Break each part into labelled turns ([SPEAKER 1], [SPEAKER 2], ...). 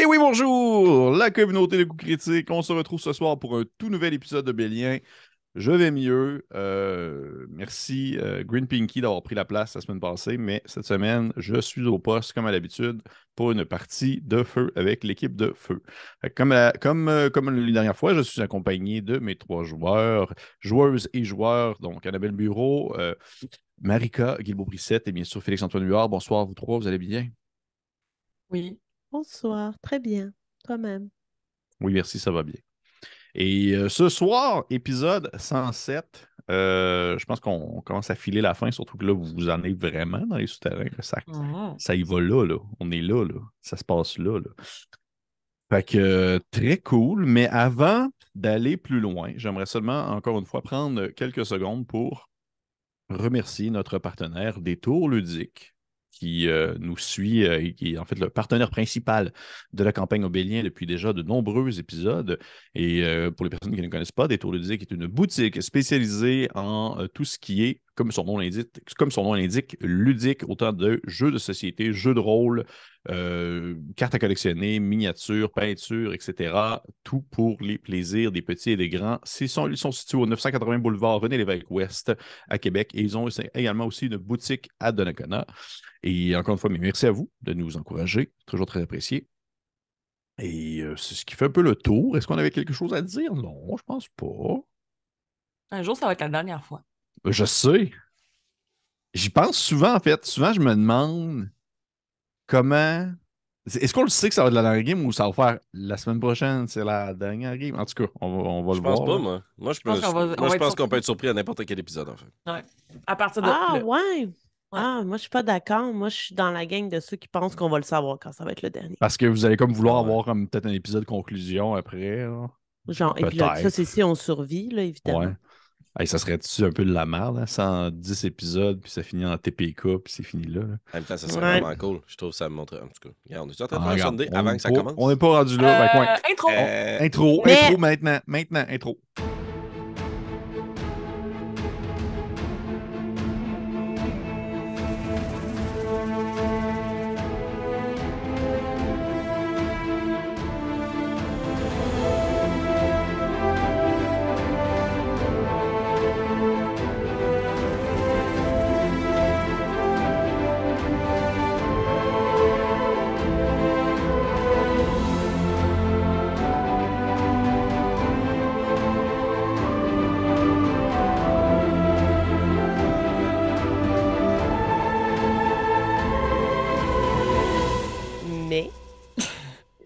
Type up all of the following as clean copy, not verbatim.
[SPEAKER 1] Et oui, bonjour, la communauté de coups critiques. On se retrouve ce soir pour un tout nouvel épisode de Bélien. Je vais mieux. Merci Green Pinky d'avoir pris la place la semaine passée, mais cette semaine, je suis au poste comme à l'habitude pour une partie de feu avec l'équipe de feu. Fait que comme la dernière fois, je suis accompagné de mes trois joueurs, joueuses et joueurs, donc Annabelle Bureau, Marika Guilbeault-Brissette et bien sûr Félix-Antoine Huard. Bonsoir, vous trois, vous allez bien?
[SPEAKER 2] Oui.
[SPEAKER 3] Bonsoir, très bien. Toi-même.
[SPEAKER 1] Oui, merci, ça va bien. Et ce soir, épisode 107, je pense qu'on commence à filer la fin, surtout que là, vous en êtes vraiment dans les souterrains. Là.
[SPEAKER 2] Mhm.
[SPEAKER 1] Ça y va là, là. On est là, là. Ça se passe là, là. Fait que très cool, mais avant d'aller plus loin, j'aimerais seulement, encore une fois, prendre quelques secondes pour remercier notre partenaire Détour Ludique qui nous suit et qui est en fait le partenaire principal de la campagne Obélien depuis déjà de nombreux épisodes. Et pour les personnes qui ne connaissent pas, Détour Ludique est une boutique spécialisée en tout ce qui est, comme son nom l'indique, ludique, autant de jeux de société, jeux de rôle, cartes à collectionner, miniatures, peintures, etc. Tout pour les plaisirs des petits et des grands. Ils sont situés au 980 boulevard René-Lévesque-Ouest à Québec et ils ont également aussi une boutique à Donnacona. Et encore une fois, mais merci à vous de nous encourager. Toujours très apprécié. Et c'est ce qui fait un peu le tour. Est-ce qu'on avait quelque chose à dire? Non, je pense pas.
[SPEAKER 2] Un jour, ça va être la dernière fois.
[SPEAKER 1] Je sais. J'y pense souvent, en fait. Souvent, je me demande comment. Est-ce qu'on le sait que ça va être la dernière game ou ça va faire la semaine prochaine, c'est la dernière game? En tout cas, on va
[SPEAKER 4] Je
[SPEAKER 1] le
[SPEAKER 4] pense
[SPEAKER 1] voir.
[SPEAKER 4] pas,
[SPEAKER 1] Là.
[SPEAKER 4] moi. Moi,
[SPEAKER 2] Je pense qu'on va, on va
[SPEAKER 4] je
[SPEAKER 2] être
[SPEAKER 4] pense qu'on peut
[SPEAKER 2] surpris.
[SPEAKER 4] être surpris à n'importe quel épisode, en fait.
[SPEAKER 2] Ouais. À partir de
[SPEAKER 3] Ah,
[SPEAKER 2] là.
[SPEAKER 3] ouais.
[SPEAKER 2] Ouais.
[SPEAKER 3] Ah, moi, je suis pas d'accord. Moi, je suis dans la gang de ceux qui pensent qu'on va le savoir quand ça va être le dernier.
[SPEAKER 1] Parce que vous allez comme vouloir
[SPEAKER 4] Ah ouais.
[SPEAKER 1] avoir comme peut-être un épisode conclusion après. Là.
[SPEAKER 3] Genre, et puis là, ça,
[SPEAKER 1] Peut-être.
[SPEAKER 3] c'est si on survit, là, évidemment.
[SPEAKER 1] Ouais. Hey, ça serait-tu un peu de la merde, hein? 110 épisodes, puis ça finit en TPK, puis c'est fini là.
[SPEAKER 4] En même temps, ça serait
[SPEAKER 3] Ouais.
[SPEAKER 4] vraiment cool. Je trouve que ça me montrait. En tout cas, regarde, on est en train de
[SPEAKER 1] Ah,
[SPEAKER 4] faire un
[SPEAKER 1] regarde,
[SPEAKER 4] Sunday
[SPEAKER 1] on
[SPEAKER 4] avant
[SPEAKER 1] n'est
[SPEAKER 4] que ça
[SPEAKER 1] pas,
[SPEAKER 4] commence.
[SPEAKER 1] on n'est pas rendu là. Fait que, ouais.
[SPEAKER 2] Intro!
[SPEAKER 1] Intro
[SPEAKER 3] Mais-
[SPEAKER 1] maintenant, intro.
[SPEAKER 3] Mais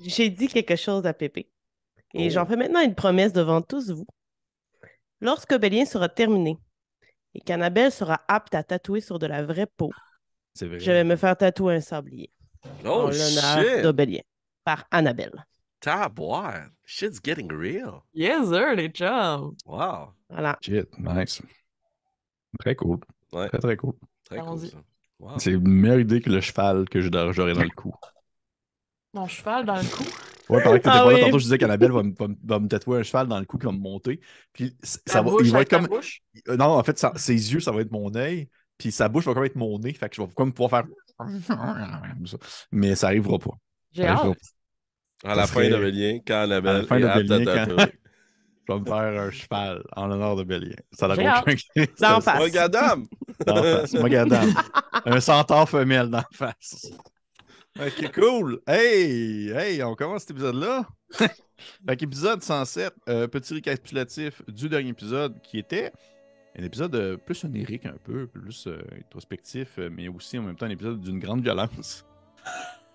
[SPEAKER 3] j'ai dit quelque chose à Pépé. Et
[SPEAKER 4] Oh.
[SPEAKER 3] j'en fais maintenant une promesse devant tous vous. Lorsque Bélien sera terminé et qu'Annabelle sera apte à tatouer sur de la vraie peau,
[SPEAKER 1] C'est vrai.
[SPEAKER 3] je vais me faire tatouer un sablier en
[SPEAKER 4] Oh,
[SPEAKER 3] l'honneur
[SPEAKER 4] shit!
[SPEAKER 3] d'Obélien par Annabelle.
[SPEAKER 4] Taboire! Shit's getting real!
[SPEAKER 2] Yes, sir, les chums!
[SPEAKER 4] Wow!
[SPEAKER 3] Voilà.
[SPEAKER 1] Shit, nice. Très cool.
[SPEAKER 4] Ouais,
[SPEAKER 1] Très, très cool.
[SPEAKER 4] très cool,
[SPEAKER 2] Allons-y.
[SPEAKER 4] ça. Wow.
[SPEAKER 1] C'est une meilleure idée que le cheval que j'aurais dans le cou.
[SPEAKER 2] Mon cheval dans le cou.
[SPEAKER 1] Ouais, pareil que t'étais
[SPEAKER 3] Ah
[SPEAKER 1] pas là
[SPEAKER 3] oui.
[SPEAKER 1] tantôt, je disais qu'Annabelle va me tatouer un cheval dans le cou qui va me monter. Puis
[SPEAKER 2] La bouche
[SPEAKER 1] il va
[SPEAKER 2] avec
[SPEAKER 1] être
[SPEAKER 2] la
[SPEAKER 1] comme.
[SPEAKER 2] bouche.
[SPEAKER 1] Non, en fait, ses yeux, ça va être mon œil. Puis sa bouche va comme être mon nez. Fait que je vais comme pouvoir faire. Comme ça. Mais ça arrivera pas.
[SPEAKER 2] J'ai
[SPEAKER 1] Ça arrivera
[SPEAKER 2] hâte.
[SPEAKER 4] À la
[SPEAKER 1] ça
[SPEAKER 4] fin
[SPEAKER 1] serait-
[SPEAKER 4] de Bélien, quand
[SPEAKER 1] À la
[SPEAKER 4] Annabelle
[SPEAKER 1] fin
[SPEAKER 4] est
[SPEAKER 1] de
[SPEAKER 4] apte à
[SPEAKER 1] Bélien, quand
[SPEAKER 4] tatouer.
[SPEAKER 1] je vais me faire un cheval en l'honneur de Bélien. Ça n'a
[SPEAKER 2] J'ai
[SPEAKER 1] aucun
[SPEAKER 3] D'en face.
[SPEAKER 4] Mogadam!
[SPEAKER 1] D'en face. Mogadam. Un centaure femelle d'en face. Ok, cool. Hey, on commence cet épisode-là. Fait qu'épisode 107, petit récapitulatif du dernier épisode qui était un épisode plus onirique un peu, plus introspectif, mais aussi en même temps un épisode d'une grande violence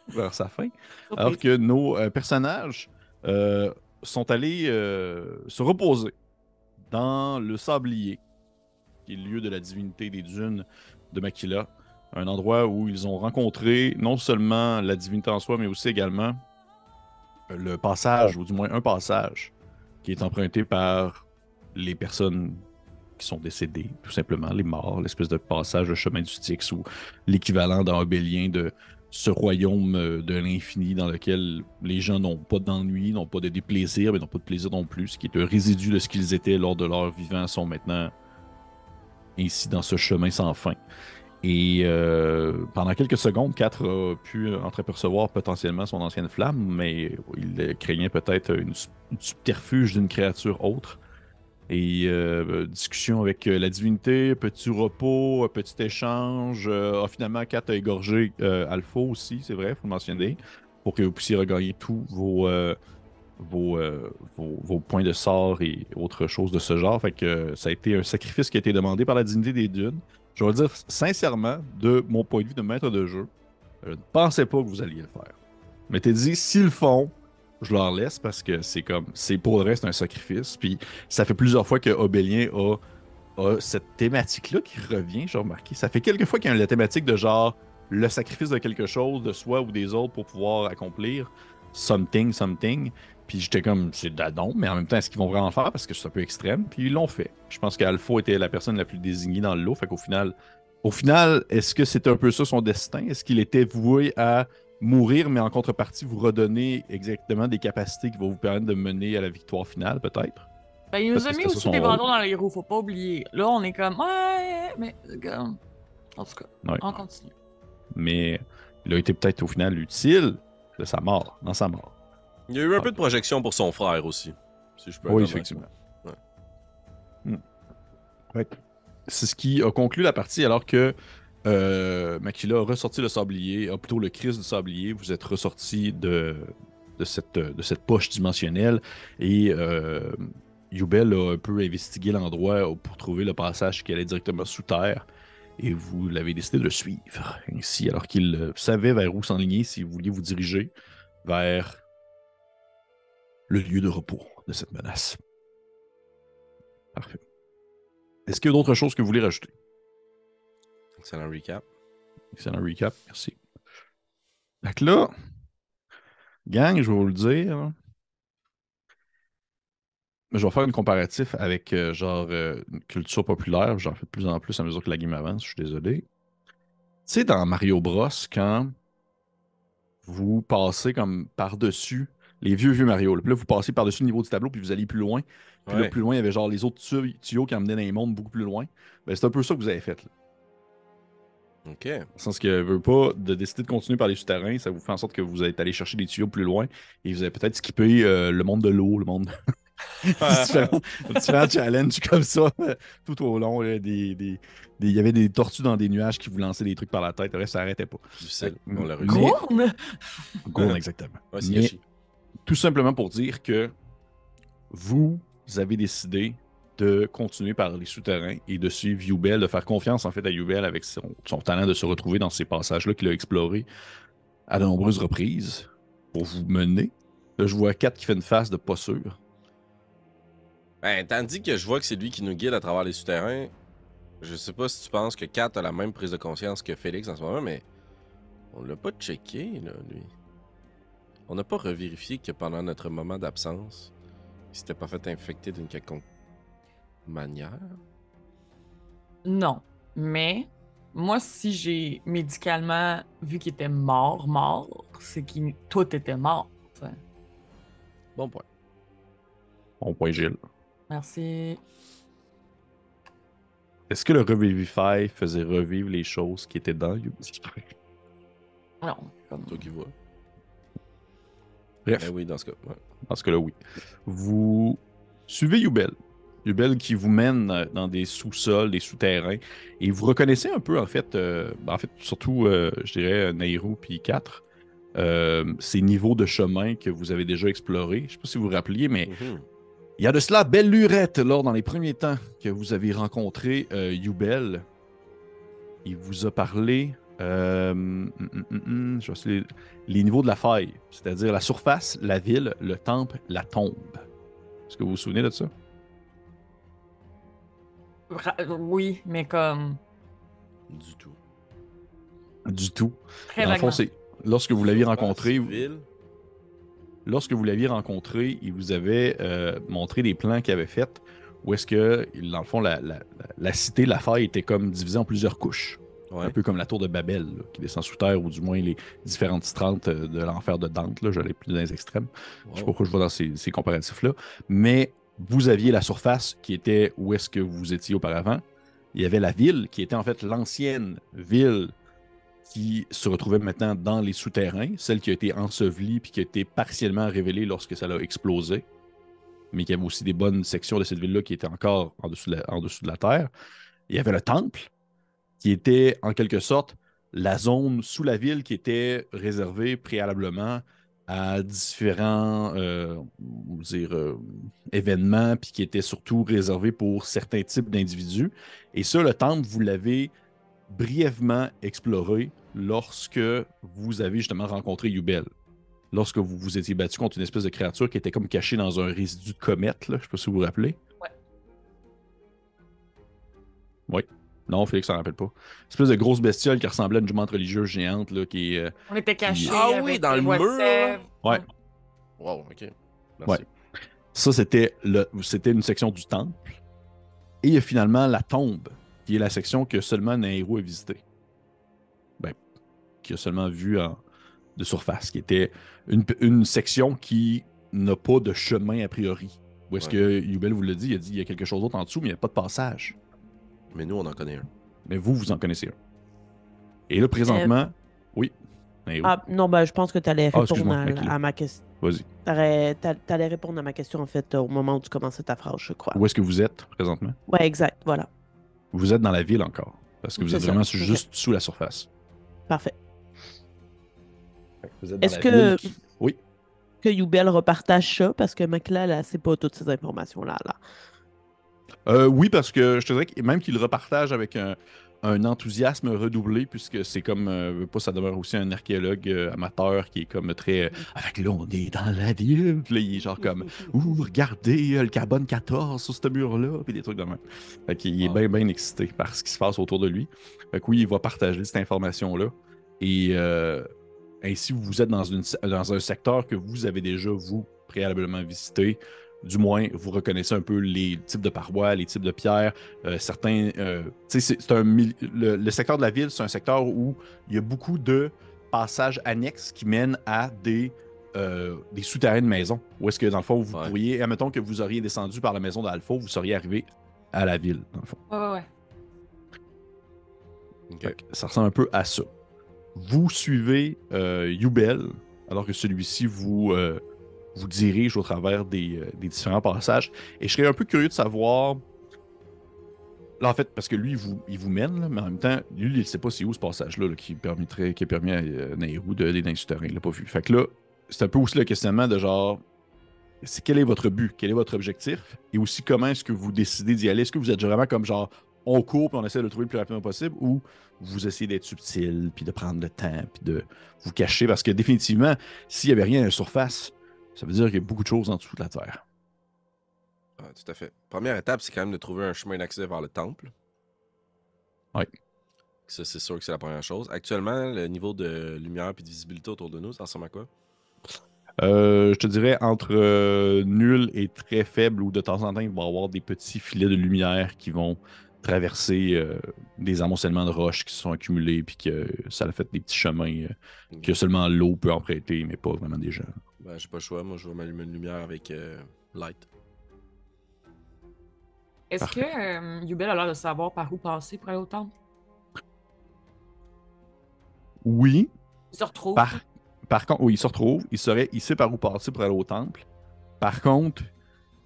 [SPEAKER 1] vers sa fin. Alors que nos personnages sont allés se reposer dans le sablier, qui est le lieu de la divinité des dunes de Makila, un endroit où ils ont rencontré non seulement la divinité en soi, mais aussi également le passage, ou du moins un passage, qui est emprunté par les personnes qui sont décédées, tout simplement, les morts, l'espèce de passage de chemin du Styx, ou l'équivalent dans Obélien de ce royaume de l'infini dans lequel les gens n'ont pas d'ennui, n'ont pas de déplaisir, mais n'ont pas de plaisir non plus, ce qui est un résidu de ce qu'ils étaient lors de leur vivant, sont maintenant ainsi dans ce chemin sans fin. Et pendant quelques secondes, Kat a pu entreapercevoir potentiellement son ancienne flamme, mais il craignait peut-être une subterfuge d'une créature autre. Et discussion avec la divinité, petit repos, petit échange. Finalement, Kat a égorgé Alpha aussi, c'est vrai, il faut le mentionner, pour que vous puissiez regagner tous vos points de sort et autres choses de ce genre. Fait que ça a été un sacrifice qui a été demandé par la divinité des dunes. Je vais le dire sincèrement, de mon point de vue de maître de jeu, je ne pensais pas que vous alliez le faire. Mais t'es dit, s'ils le font, je leur laisse parce que c'est pour le reste un sacrifice. Puis ça fait plusieurs fois que Obélien a cette thématique-là qui revient, j'ai remarqué. Ça fait quelques fois qu'il y a la thématique de genre le sacrifice de quelque chose, de soi ou des autres pour pouvoir accomplir something. Puis j'étais comme, c'est dadon, mais en même temps, est-ce qu'ils vont vraiment le faire parce que c'est un peu extrême? Puis ils l'ont fait. Je pense qu'Alpha était la personne la plus désignée dans le lot. Fait qu'au final, est-ce que c'était un peu ça son destin? Est-ce qu'il était voué à mourir, mais en contrepartie, vous redonner exactement des capacités qui vont vous permettre de mener à la victoire finale, peut-être?
[SPEAKER 2] Ben, il nous
[SPEAKER 1] Parce
[SPEAKER 2] a
[SPEAKER 1] que
[SPEAKER 2] mis
[SPEAKER 1] c'était ça
[SPEAKER 2] aussi
[SPEAKER 1] son
[SPEAKER 2] des
[SPEAKER 1] rôle.
[SPEAKER 2] bâtons dans les roues, faut pas oublier. Là, on est comme, ouais, mais comme. En tout cas,
[SPEAKER 1] Ouais.
[SPEAKER 2] on continue.
[SPEAKER 1] Mais il a été peut-être au final utile de sa mort, dans sa mort.
[SPEAKER 4] Il y a eu un peu de projection pour son frère aussi, si je peux
[SPEAKER 1] Oui,
[SPEAKER 4] admettre.
[SPEAKER 1] effectivement.
[SPEAKER 4] Ouais.
[SPEAKER 1] Ouais. C'est ce qui a conclu la partie alors que Makila a ressorti le sablier, plutôt le Christ du sablier. Vous êtes ressorti de cette poche dimensionnelle et Yubel a un peu investigué l'endroit pour trouver le passage qui allait directement sous terre. Et vous l'avez décidé de le suivre ainsi, alors qu'il savait vers où s'enligner si vous vouliez vous diriger vers le lieu de repos de cette menace. Parfait. Est-ce qu'il y a d'autres choses que vous voulez rajouter?
[SPEAKER 4] Excellent recap.
[SPEAKER 1] Excellent recap, merci. Fait que là, gang, je vais vous le dire, je vais faire un comparatif avec une culture populaire. J'en fais de plus en plus à mesure que la game avance, je suis désolé. Tu sais, dans Mario Bros, quand vous passez comme par-dessus les vieux Mario, là, puis là, vous passez par-dessus le niveau du tableau, puis vous allez plus loin. Puis là,
[SPEAKER 4] Ouais.
[SPEAKER 1] plus loin, il y avait genre les autres tuyaux qui emmenaient dans les mondes beaucoup plus loin. Ben, c'est un peu ça que vous avez fait, là.
[SPEAKER 4] OK.
[SPEAKER 1] Dans le sens que veut pas de décider de continuer par les souterrains, ça vous fait en sorte que vous êtes allé chercher des tuyaux plus loin et vous avez peut-être skippé le monde de l'eau, le monde. différents challenges comme ça tout au long. Là, il y avait des tortues dans des nuages qui vous lançaient des trucs par la tête. Ça n'arrêtait pas.
[SPEAKER 4] Difficile. On l'a réussi.
[SPEAKER 1] Mais-
[SPEAKER 2] Gourne?
[SPEAKER 1] Gourne, exactement.
[SPEAKER 4] Ouais, c'est
[SPEAKER 1] Mais
[SPEAKER 4] gâché.
[SPEAKER 1] tout simplement pour dire que vous avez décidé de continuer par les souterrains et de suivre Yubel, de faire confiance en fait à Yubel avec son talent de se retrouver dans ces passages-là qu'il a explorés à de nombreuses reprises pour vous mener. Là, je vois Kat qui fait une face de pas sûr.
[SPEAKER 4] Ben, tandis que je vois que c'est lui qui nous guide à travers les souterrains, je sais pas si tu penses que Kat a la même prise de conscience que Félix en ce moment, mais on l'a pas checké, là, lui. On n'a pas revérifié que pendant notre moment d'absence, il s'était pas fait infecter d'une quelconque manière.
[SPEAKER 2] Non. Mais, moi, si j'ai médicalement vu qu'il était mort, c'est que tout était mort. T'sais.
[SPEAKER 4] Bon point.
[SPEAKER 1] Bon point, Gilles.
[SPEAKER 2] Merci.
[SPEAKER 1] Est-ce que le Revivify faisait revivre les choses qui étaient dans Yubel?
[SPEAKER 2] Non, comme...
[SPEAKER 4] Toi qui vois.
[SPEAKER 1] Bref,
[SPEAKER 4] Ben oui, dans ce cas. Ouais.
[SPEAKER 1] dans ce cas-là, oui. Vous suivez Yubel. Yubel qui vous mène dans des sous-sols, des souterrains. Et vous reconnaissez un peu, en fait, surtout, je dirais, Nairou puis 4, ces niveaux de chemin que vous avez déjà explorés. Je ne sais pas si vous vous rappeliez, mais
[SPEAKER 4] Mhm.
[SPEAKER 1] il y a de cela belle lurette, lors dans les premiers temps que vous avez rencontré Yubel. Il vous a parlé, je sais, les niveaux de la faille, c'est-à-dire la surface, la ville, le temple, la tombe. Est-ce que vous vous souvenez de ça?
[SPEAKER 2] Oui, mais comme...
[SPEAKER 4] Du tout.
[SPEAKER 1] Du tout.
[SPEAKER 2] Très
[SPEAKER 1] Dans le fond,
[SPEAKER 2] vaguement.
[SPEAKER 1] c'est lorsque vous l'aviez
[SPEAKER 4] Surface,
[SPEAKER 1] rencontré,
[SPEAKER 4] ville.
[SPEAKER 1] lorsque vous l'aviez rencontré, il vous avait montré des plans qu'il avait faits où est-ce que, dans le fond, la cité, la faille était comme divisée en plusieurs couches.
[SPEAKER 4] Ouais.
[SPEAKER 1] Un peu comme la tour de Babel, là, qui descend sous terre, ou du moins les différentes strentes de l'enfer de Dante. Là, j'allais plus dans les extrêmes. Je sais pas pourquoi je vais dans ces comparatifs-là. Mais vous aviez la surface qui était où est-ce que vous étiez auparavant. Il y avait la ville, qui était en fait l'ancienne ville qui se retrouvait maintenant dans les souterrains, celle qui a été ensevelie puis qui a été partiellement révélée lorsque ça a explosé, mais qu'il y avait aussi des bonnes sections de cette ville-là qui étaient encore en dessous de la terre. Il y avait le temple, qui était en quelque sorte la zone sous la ville qui était réservée préalablement à différents on va dire, événements, puis qui était surtout réservé pour certains types d'individus. Et ça, le temple, vous l'avez brièvement exploré lorsque vous avez justement rencontré Yubel. Lorsque vous vous étiez battu contre une espèce de créature qui était comme cachée dans un résidu de comète, là. Je ne sais pas si vous vous rappelez.
[SPEAKER 2] Ouais.
[SPEAKER 1] Oui. Non, Félix s'en rappelle pas. Une espèce de grosse bestiole qui ressemblait à une jumente religieuse géante là, qui est.
[SPEAKER 2] On était cachés.
[SPEAKER 4] Ah oui,
[SPEAKER 2] avec
[SPEAKER 4] dans
[SPEAKER 2] les
[SPEAKER 4] le
[SPEAKER 2] voies de
[SPEAKER 4] mur,
[SPEAKER 2] sève.
[SPEAKER 1] Ouais.
[SPEAKER 4] Wow, ok. Merci.
[SPEAKER 1] Ouais. Ça, c'était une section du temple. Et il y a finalement la tombe, qui est la section que seulement Nairo a visitée. Ben, qui a seulement vu de surface, qui était une section qui n'a pas de chemin a priori. Où est-ce que Yubel vous l'a dit, il a dit il y a quelque chose d'autre en dessous, mais il n'y a pas de passage.
[SPEAKER 4] Mais nous, on en connaît un.
[SPEAKER 1] Mais vous en connaissez un. Et là, présentement, oui. Nairo.
[SPEAKER 3] Ah, non, ben, je pense que tu allais répondre
[SPEAKER 1] excuse-moi,
[SPEAKER 3] à ma question.
[SPEAKER 1] Vas-y.
[SPEAKER 3] T'allais répondre à ma question, en fait, au moment où tu commençais ta phrase, je crois.
[SPEAKER 1] Où est-ce que vous êtes présentement?
[SPEAKER 3] Ouais, exact, voilà.
[SPEAKER 1] Vous êtes dans la ville encore. Parce que vous
[SPEAKER 3] C'est
[SPEAKER 1] êtes
[SPEAKER 3] ça.
[SPEAKER 1] vraiment
[SPEAKER 3] Ok.
[SPEAKER 1] juste sous la surface.
[SPEAKER 3] Parfait.
[SPEAKER 1] Vous êtes dans
[SPEAKER 3] Est-ce
[SPEAKER 1] la
[SPEAKER 3] que-
[SPEAKER 1] ville Oui.
[SPEAKER 3] Que Yubel repartage ça, parce que Macla, là, c'est pas toutes ces informations-là. Là.
[SPEAKER 1] Oui, parce que je te dirais que même qu'il le repartage avec un enthousiasme redoublé, puisque c'est comme, pas ça demeure aussi un archéologue amateur qui est comme très. Avec là, on est dans la ville. Puis là, il est genre comme, regardez le carbone 14 sur ce mur-là, puis des trucs de même. Fait qu'il est
[SPEAKER 4] Wow.
[SPEAKER 1] bien, bien excité par ce qui se passe autour de lui. Fait que oui, il va partager cette information-là. Et ainsi, vous êtes dans un secteur que vous avez déjà, vous, préalablement visité. Du moins, vous reconnaissez un peu les types de parois, les types de pierres. Certains. Tu sais, le secteur de la ville, c'est un secteur où il y a beaucoup de passages annexes qui mènent à des souterrains de maisons. Où est-ce que, dans le fond, vous pourriez. Admettons que vous auriez descendu par la maison d'Alpha, vous seriez arrivé à la ville, dans le fond.
[SPEAKER 2] Ouais.
[SPEAKER 4] Ok.
[SPEAKER 1] Ça ressemble un peu à ça. Vous suivez Yubel, alors que celui-ci vous dirige au travers des différents passages. Et je serais un peu curieux de savoir. Là, en fait, parce que lui, il vous mène, là, mais en même temps, lui, il ne sait pas c'est où ce passage-là là, qui a permis à Nairou d'aller dans les souterrains. Il l'a pas vu. Fait que là, c'est un peu aussi le questionnement de genre. Quel est votre but? Quel est votre objectif? Et aussi, comment est-ce que vous décidez d'y aller? Est-ce que vous êtes vraiment comme genre, on court puis on essaie de le trouver le plus rapidement possible, ou vous essayez d'être subtil, puis de prendre le temps, puis de vous cacher? Parce que définitivement, s'il n'y avait rien à la surface, ça veut dire qu'il y a beaucoup de choses en dessous de la terre.
[SPEAKER 4] Ah, tout à fait. Première étape, c'est quand même de trouver un chemin d'accès vers le temple.
[SPEAKER 1] Oui.
[SPEAKER 4] Ça, c'est sûr que c'est la première chose. Actuellement, le niveau de lumière et de visibilité autour de nous, ça ressemble à quoi?
[SPEAKER 1] Je te dirais entre nul et très faible, ou de temps en temps, il va y avoir des petits filets de lumière qui vont traverser des amoncellements de roches qui se sont accumulés, puis que ça a fait des petits chemins que seulement l'eau peut emprunter, mais pas vraiment des gens.
[SPEAKER 4] Ben, j'ai pas le choix. Moi, je vais m'allumer une lumière avec light.
[SPEAKER 2] Est-ce
[SPEAKER 1] Parfait.
[SPEAKER 2] que Yubel a l'air de savoir par où passer pour aller au temple?
[SPEAKER 1] Oui,
[SPEAKER 2] Il se retrouve.
[SPEAKER 1] par contre, oui, il se retrouve, il sait par où passer pour aller au temple. Par contre,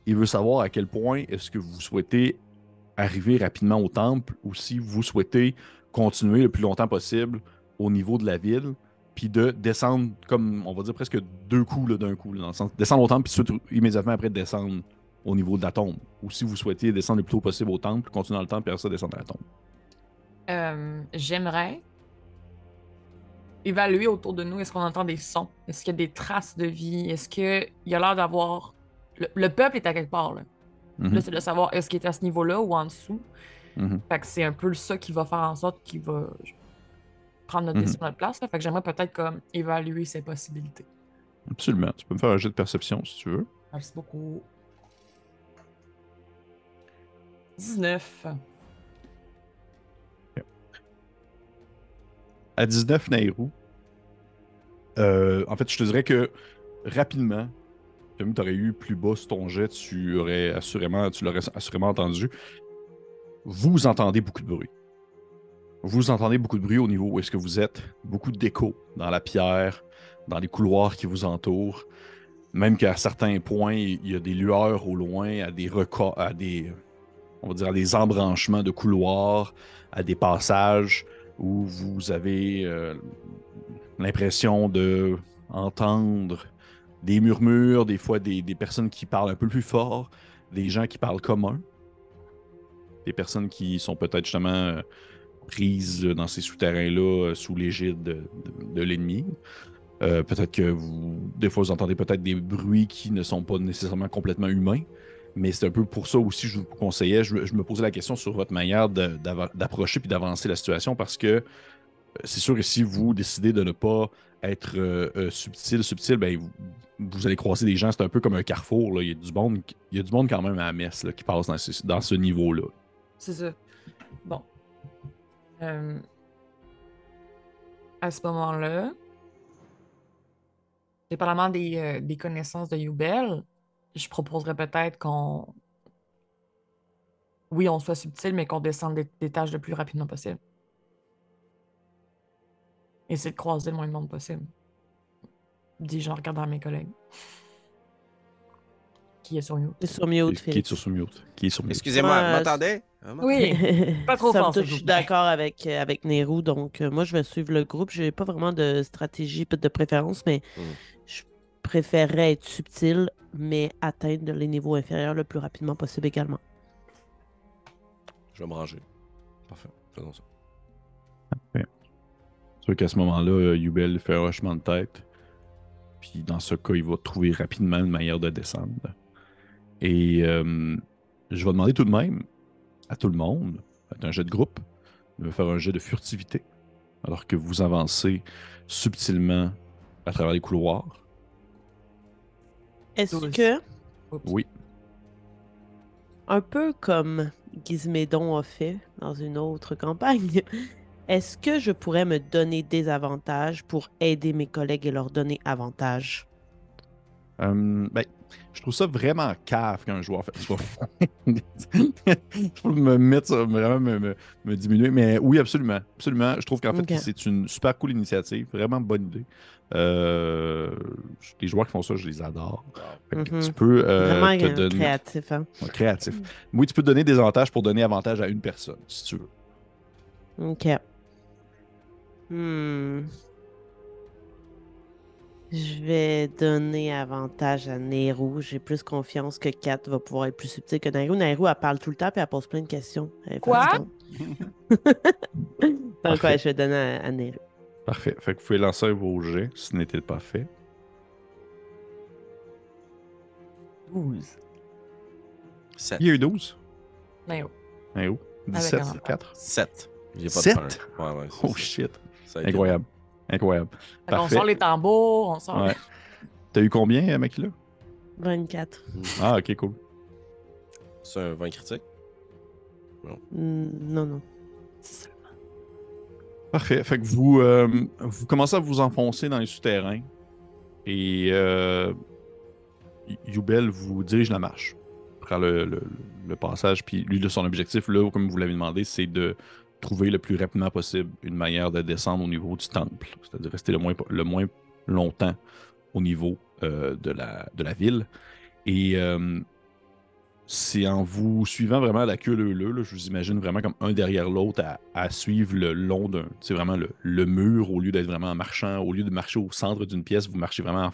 [SPEAKER 1] il veut savoir à quel point est-ce que vous souhaitez arriver rapidement au temple, ou si vous souhaitez continuer le plus longtemps possible au niveau de la ville, puis de descendre comme, on va dire, presque deux coups là, d'un coup, là, dans le sens descendre au temple, puis ensuite, immédiatement après descendre au niveau de la tombe. Ou si vous souhaitez descendre le plus tôt possible au temple, continuer dans le temple, puis après ça, descendre à la tombe.
[SPEAKER 2] J'aimerais évaluer autour de nous. Est-ce qu'on entend des sons? Est-ce qu'il y a des traces de vie? Est-ce qu'il y a l'air d'avoir... Le peuple est à quelque part, là.
[SPEAKER 1] Mhm.
[SPEAKER 2] Là, c'est de savoir est-ce qu'il est à ce niveau-là ou en dessous.
[SPEAKER 1] Mhm.
[SPEAKER 2] Fait que c'est un peu ça qui va faire en sorte qu'il va prendre notre
[SPEAKER 1] Mhm.
[SPEAKER 2] décision à notre place. Là. Fait que j'aimerais peut-être comme évaluer ses possibilités.
[SPEAKER 1] Absolument. Tu peux me faire un jet de perception si tu veux.
[SPEAKER 2] Merci beaucoup. 19.
[SPEAKER 1] À 19, Nairou, en fait, je te dirais que rapidement, comme tu aurais eu plus bas sur ton jet, tu l'aurais assurément entendu. vous entendez beaucoup de bruit. Vous entendez beaucoup de bruit au niveau où est-ce que vous êtes. Beaucoup d'écho dans la pierre, dans les couloirs qui vous entourent. Même qu'à certains points, il y a des lueurs au loin, à des on va dire, à des embranchements de couloirs, à des passages où vous avez l'impression de entendre des murmures, des fois des personnes qui parlent un peu plus fort, des gens qui parlent commun, des personnes qui sont peut-être justement prises dans ces souterrains-là sous l'égide de l'ennemi. Peut-être que des fois, vous entendez peut-être des bruits qui ne sont pas nécessairement complètement humains, mais c'est un peu pour ça aussi que je vous conseillais, je me posais la question sur votre manière d'approcher puis d'avancer la situation, parce que c'est sûr que si vous décidez de ne pas être subtil, ben, vous allez croiser des gens, c'est un peu comme un carrefour, là. Il y a du monde quand même à la messe là, qui passe dans ce niveau-là.
[SPEAKER 2] C'est ça. Bon. À ce moment-là, dépendamment des connaissances de Youbel, je proposerais peut-être qu'on... Oui, on soit subtil, mais qu'on descende des tâches le plus rapidement possible. Essayer de croiser le moins de monde possible. Dis-je en regardant mes collègues. Qui est sur mute.
[SPEAKER 3] C'est sur mute,
[SPEAKER 1] Qui est
[SPEAKER 3] Félix.
[SPEAKER 1] sur mute. Qui est sur mute.
[SPEAKER 4] Excusez-moi,
[SPEAKER 3] Moi,
[SPEAKER 4] m'entendez? Hein,
[SPEAKER 2] Oui, pas trop
[SPEAKER 3] Somme
[SPEAKER 2] fort,
[SPEAKER 3] toute,
[SPEAKER 2] s'il
[SPEAKER 3] je
[SPEAKER 2] vous
[SPEAKER 3] suis
[SPEAKER 2] plaît.
[SPEAKER 3] d'accord avec Nehru, donc moi, je vais suivre le groupe. Je n'ai pas vraiment de stratégie de préférence, mais je préférerais être subtil, mais atteindre les niveaux inférieurs le plus rapidement possible également.
[SPEAKER 4] Je vais me ranger. Parfait, faisons ça.
[SPEAKER 1] C'est sûr qu'à ce moment-là, Youbel fait un hochement de tête. Puis dans ce cas, il va trouver rapidement une manière de descendre. Et je vais demander tout de même à tout le monde, faites un jet de groupe, de faire un jet de furtivité, alors que vous avancez subtilement à travers les couloirs.
[SPEAKER 3] Est-ce
[SPEAKER 2] 12.
[SPEAKER 3] que,
[SPEAKER 2] Oups.
[SPEAKER 1] Oui.
[SPEAKER 3] un peu comme Gizmédon a fait dans une autre campagne, est-ce que je pourrais me donner des avantages pour aider mes collègues et leur donner avantage?
[SPEAKER 1] Ben, je trouve ça vraiment cave qu'un joueur fait. Je peux me mettre ça, vraiment me diminuer. Mais oui, absolument. Absolument. Je trouve qu'en fait,
[SPEAKER 3] Ok.
[SPEAKER 1] c'est une super cool initiative. Vraiment bonne idée. Les joueurs qui font ça, je les adore. Fait que
[SPEAKER 3] Mhm.
[SPEAKER 1] tu peux
[SPEAKER 3] Vraiment
[SPEAKER 1] te donner.
[SPEAKER 3] créatif, hein?
[SPEAKER 1] Ouais, créatif. Oui, tu peux donner des avantages pour donner avantage à une personne, si tu veux.
[SPEAKER 3] OK. Je vais donner avantage à Nehru. J'ai plus confiance que Kat va pouvoir être plus subtile que Nehru. Nehru, elle parle tout le temps et elle pose plein de questions. Elle est
[SPEAKER 2] Quoi?
[SPEAKER 3] fatigante. Donc,
[SPEAKER 1] Parfait.
[SPEAKER 3] ouais, je vais donner à Nehru.
[SPEAKER 1] Parfait. Fait que vous pouvez lancer vos jets, si ce n'était pas fait.
[SPEAKER 2] 12.
[SPEAKER 4] 7.
[SPEAKER 1] Il y a eu 12.
[SPEAKER 2] Mais oh.
[SPEAKER 1] Hein, où? 17,
[SPEAKER 2] un
[SPEAKER 1] c'est 4.
[SPEAKER 4] 7. J'ai pas
[SPEAKER 1] 7?
[SPEAKER 4] de pain. Ouais, c'est
[SPEAKER 1] Oh
[SPEAKER 4] ça.
[SPEAKER 1] shit.
[SPEAKER 4] Ça a été
[SPEAKER 1] Incroyable. Incroyable.
[SPEAKER 2] Fait qu'on
[SPEAKER 1] Parfait.
[SPEAKER 2] sort les tambours, on sort...
[SPEAKER 1] Ouais. T'as eu combien, Makila?
[SPEAKER 3] 24.
[SPEAKER 4] bon.
[SPEAKER 1] Ah, ok, cool.
[SPEAKER 4] C'est un 20 critique?
[SPEAKER 3] Non, non.
[SPEAKER 1] Parfait. Fait que vous commencez à vous enfoncer dans les souterrains et Youbel vous dirige la marche. Prend le passage, puis lui, son objectif, là, comme vous l'avez demandé, c'est de trouver le plus rapidement possible une manière de descendre au niveau du temple, c'est-à-dire rester le moins longtemps au niveau de la ville. Et c'est en vous suivant vraiment la queue leu-leu, là, je vous imagine vraiment comme un derrière l'autre à suivre le long d'un, c'est vraiment le mur, au lieu d'être vraiment en marchant, au lieu de marcher au centre d'une pièce, vous marchez vraiment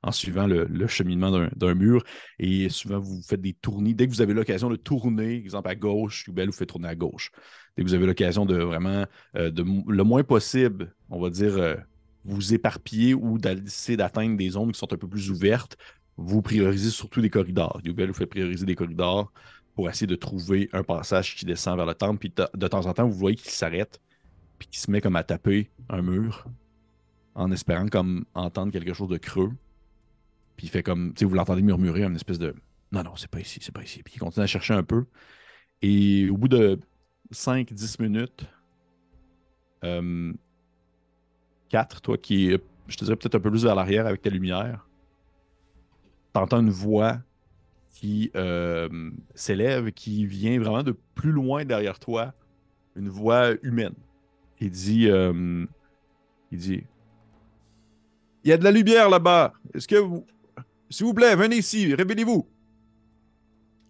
[SPEAKER 1] en suivant le cheminement d'un mur. Et souvent, vous faites des tournées. Dès que vous avez l'occasion de tourner, exemple à gauche, Youbel vous fait tourner à gauche. Dès que vous avez l'occasion de vraiment, le moins possible, on va dire, vous éparpiller ou d'essayer d'atteindre des zones qui sont un peu plus ouvertes, vous priorisez surtout des corridors. Youbel vous fait prioriser des corridors pour essayer de trouver un passage qui descend vers le temple. Puis de temps en temps, vous voyez qu'il s'arrête puis qu'il se met comme à taper un mur en espérant comme entendre quelque chose de creux. Puis il fait comme, tu sais, vous l'entendez murmurer une espèce de « Non, non, c'est pas ici, c'est pas ici ». Puis il continue à chercher un peu. Et au bout de 5-10 minutes, 4, toi qui je te dirais peut-être un peu plus vers l'arrière avec ta lumière, t'entends une voix qui s'élève, qui vient vraiment de plus loin derrière toi, une voix humaine. Il dit, il y a de la lumière là-bas. Est-ce que vous, s'il vous plaît, venez ici, révélez-vous.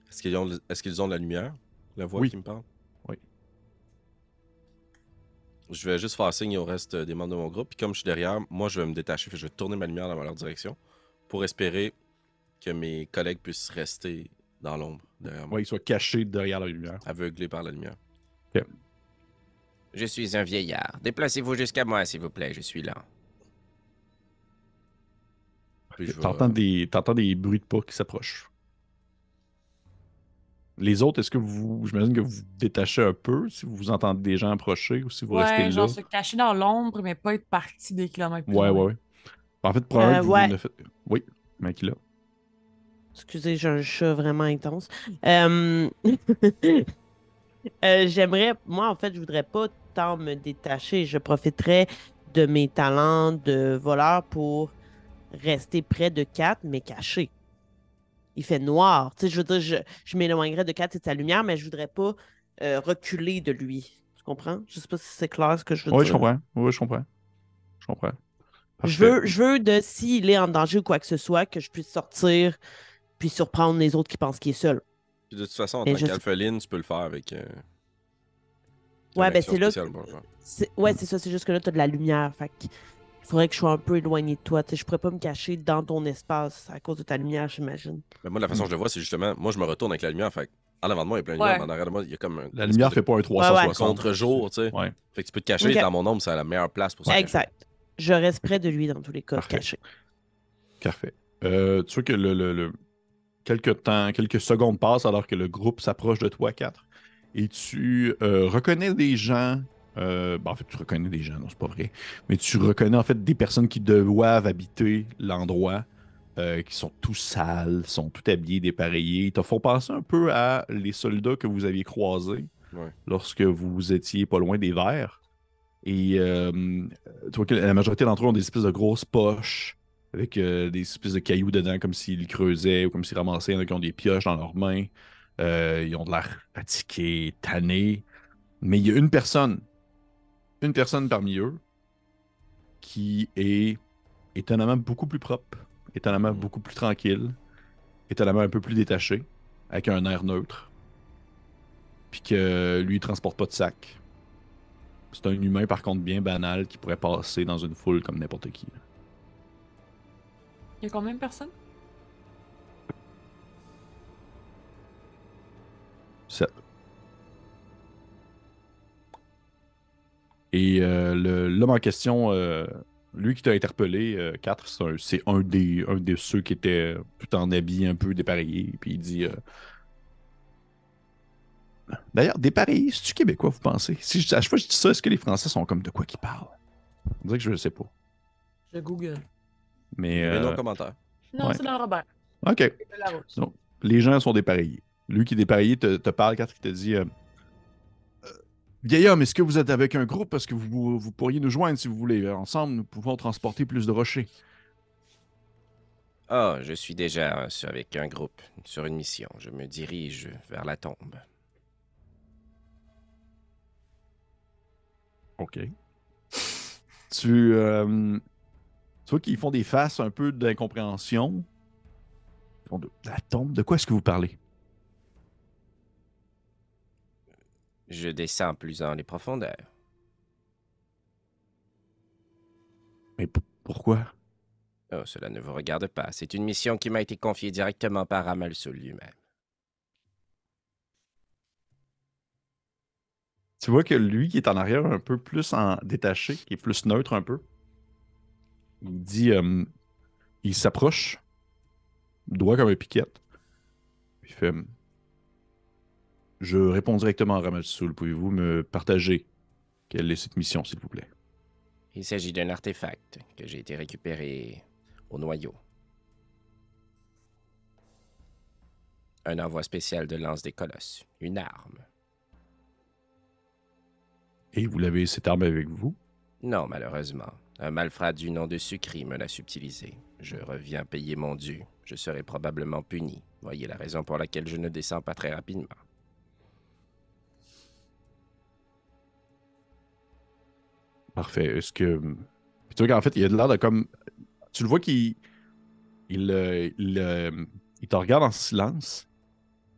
[SPEAKER 4] Est-ce qu'ils ont de la lumière? La voix
[SPEAKER 1] Oui.
[SPEAKER 4] qui me parle?
[SPEAKER 1] Oui.
[SPEAKER 4] Je vais juste faire signe au reste des membres de mon groupe. Puis comme je suis derrière, moi, je vais me détacher. Je vais tourner ma lumière dans leur direction pour espérer que mes collègues puissent rester dans l'ombre derrière moi.
[SPEAKER 1] Oui, il soit caché derrière la lumière.
[SPEAKER 4] Aveuglés par la lumière.
[SPEAKER 1] OK.
[SPEAKER 5] Je suis un vieillard. Déplacez-vous jusqu'à moi, s'il vous plaît, je suis là.
[SPEAKER 4] Puis je vais-
[SPEAKER 1] T'entends des bruits de pas qui s'approchent. Les autres, est-ce que j'imagine que vous vous détachez un peu si vous entendez des gens approcher ou si vous restez
[SPEAKER 2] Ouais,
[SPEAKER 1] là?
[SPEAKER 2] genre se cacher dans l'ombre, mais pas être parti des kilomètres plus
[SPEAKER 1] Ouais,
[SPEAKER 2] loin.
[SPEAKER 1] ouais. En fait, probablement que vous
[SPEAKER 3] ouais.
[SPEAKER 1] ne faites... Oui, mais qui là?
[SPEAKER 3] Excusez, j'ai un chat vraiment intense. J'aimerais, moi, en fait, je voudrais pas tant me détacher. Je profiterais de mes talents de voleur pour rester près de Kat, mais caché. Il fait noir. Tu sais, je veux dire, je m'éloignerais de Kat et de sa lumière, mais je voudrais pas reculer de lui. Tu comprends? Je sais pas si c'est clair ce que je veux
[SPEAKER 1] Oui,
[SPEAKER 3] dire.
[SPEAKER 1] je comprends. Oui, je comprends. Je comprends.
[SPEAKER 3] Je veux de s'il est en danger ou quoi que ce soit, que je puisse sortir puis surprendre les autres qui pensent qu'il est seul.
[SPEAKER 4] Puis de toute façon, en
[SPEAKER 3] Mais
[SPEAKER 4] tant
[SPEAKER 3] je sais-
[SPEAKER 4] qu'alpheline, tu peux le faire avec.
[SPEAKER 3] Ouais,
[SPEAKER 4] une
[SPEAKER 3] ben
[SPEAKER 4] action
[SPEAKER 3] c'est là.
[SPEAKER 4] spéciale pour le faire.
[SPEAKER 3] Ouais, c'est ça, c'est juste que là, t'as de la lumière. Fait qu'il faudrait que je sois un peu éloigné de toi. Tu sais, je pourrais pas me cacher dans ton espace à cause de ta lumière, j'imagine.
[SPEAKER 4] Mais moi, la façon dont je le vois, c'est justement, moi, je me retourne avec la lumière. Fait en avant de moi, il y a plein de
[SPEAKER 2] Ouais.
[SPEAKER 4] lumière, mais en arrière de moi, il y a comme un.
[SPEAKER 1] La lumière fait pas un 360.
[SPEAKER 4] contre-jour, tu sais.
[SPEAKER 1] Ouais.
[SPEAKER 4] Fait que tu peux te cacher
[SPEAKER 3] Ok.
[SPEAKER 4] dans mon ombre, c'est la meilleure place pour ça.
[SPEAKER 3] Exact. Je reste près de lui dans tous les cas,
[SPEAKER 1] Parfait.
[SPEAKER 3] caché.
[SPEAKER 1] Parfait. Tu vois que quelques secondes passent alors que le groupe s'approche de toi, 4. Et tu reconnais des gens. En fait, tu reconnais des gens, non, c'est pas vrai. Mais tu reconnais en fait des personnes qui doivent habiter l'endroit, qui sont tous sales, sont tout habillés, dépareillés. Ils te font penser un peu à les soldats que vous aviez croisés
[SPEAKER 4] Ouais.
[SPEAKER 1] lorsque vous étiez pas loin des Verts. Et tu vois que la majorité d'entre eux ont des espèces de grosses poches avec des espèces de cailloux dedans, comme s'ils creusaient ou comme s'ils ramassaient. Il y en a qui ont des pioches dans leurs mains. Ils ont de l'air fatigués, tannés. Mais il y a une personne parmi eux qui est étonnamment beaucoup plus propre, étonnamment beaucoup plus tranquille, étonnamment un peu plus détaché, avec un air neutre. Puis que lui, il transporte pas de sac. C'est un humain, par contre, bien banal qui pourrait passer dans une foule comme n'importe qui.
[SPEAKER 2] Il y a combien de personnes?
[SPEAKER 1] 7. Et l'homme en question, lui qui t'a interpellé, 4, c'est un des ceux qui était tout en habit un peu dépareillé. Puis il dit... D'ailleurs, dépareillé, c'est-tu québécois, vous pensez? À chaque fois que je dis ça, est-ce que les Français sont comme de quoi qu'ils parlent? On dirait que je ne sais pas.
[SPEAKER 2] Je Google.
[SPEAKER 1] Mais...
[SPEAKER 4] Mais non commentaire.
[SPEAKER 2] Non,
[SPEAKER 1] Ouais.
[SPEAKER 2] c'est dans Robert.
[SPEAKER 1] OK.
[SPEAKER 2] C'est de la route.
[SPEAKER 1] Donc, les gens sont dépareillés. Lui qui est dépareillé te parle, 4, qui te dit... Vieil homme, est-ce que vous êtes avec un groupe? Parce que vous pourriez nous joindre si vous voulez. Ensemble, nous pouvons transporter plus de rochers.
[SPEAKER 5] Oh, je suis déjà avec un groupe sur une mission. Je me dirige vers la tombe.
[SPEAKER 1] OK. Tu vois qu'ils font des faces un peu d'incompréhension. Ils font de la tombe. De quoi est-ce que vous parlez?
[SPEAKER 5] Je descends plus dans les profondeurs.
[SPEAKER 1] Mais pourquoi?
[SPEAKER 5] Oh, cela ne vous regarde pas. C'est une mission qui m'a été confiée directement par Ramalsul lui-même.
[SPEAKER 1] Tu vois que lui qui est en arrière un peu plus en détaché, qui est plus neutre un peu, il dit, il s'approche, droit comme un piquette. Il fait, je réponds directement à Ramalsoul. Pouvez-vous me partager quelle est cette mission, s'il vous plaît?
[SPEAKER 5] Il s'agit d'un artefact que j'ai été récupéré au noyau. Un envoi spécial de lance des colosses. Une arme.
[SPEAKER 1] Et vous l'avez cette arme avec vous?
[SPEAKER 5] Non, malheureusement. Un malfrat du nom de Sucri me l'a subtilisé. Je reviens payer mon dû. je serai probablement puni. Voyez la raison pour laquelle je ne descends pas très rapidement.
[SPEAKER 1] Parfait. Est-ce que. Puis tu vois qu'en fait, il a de l'air de comme. Tu le vois qu'il. Il te regarde en silence.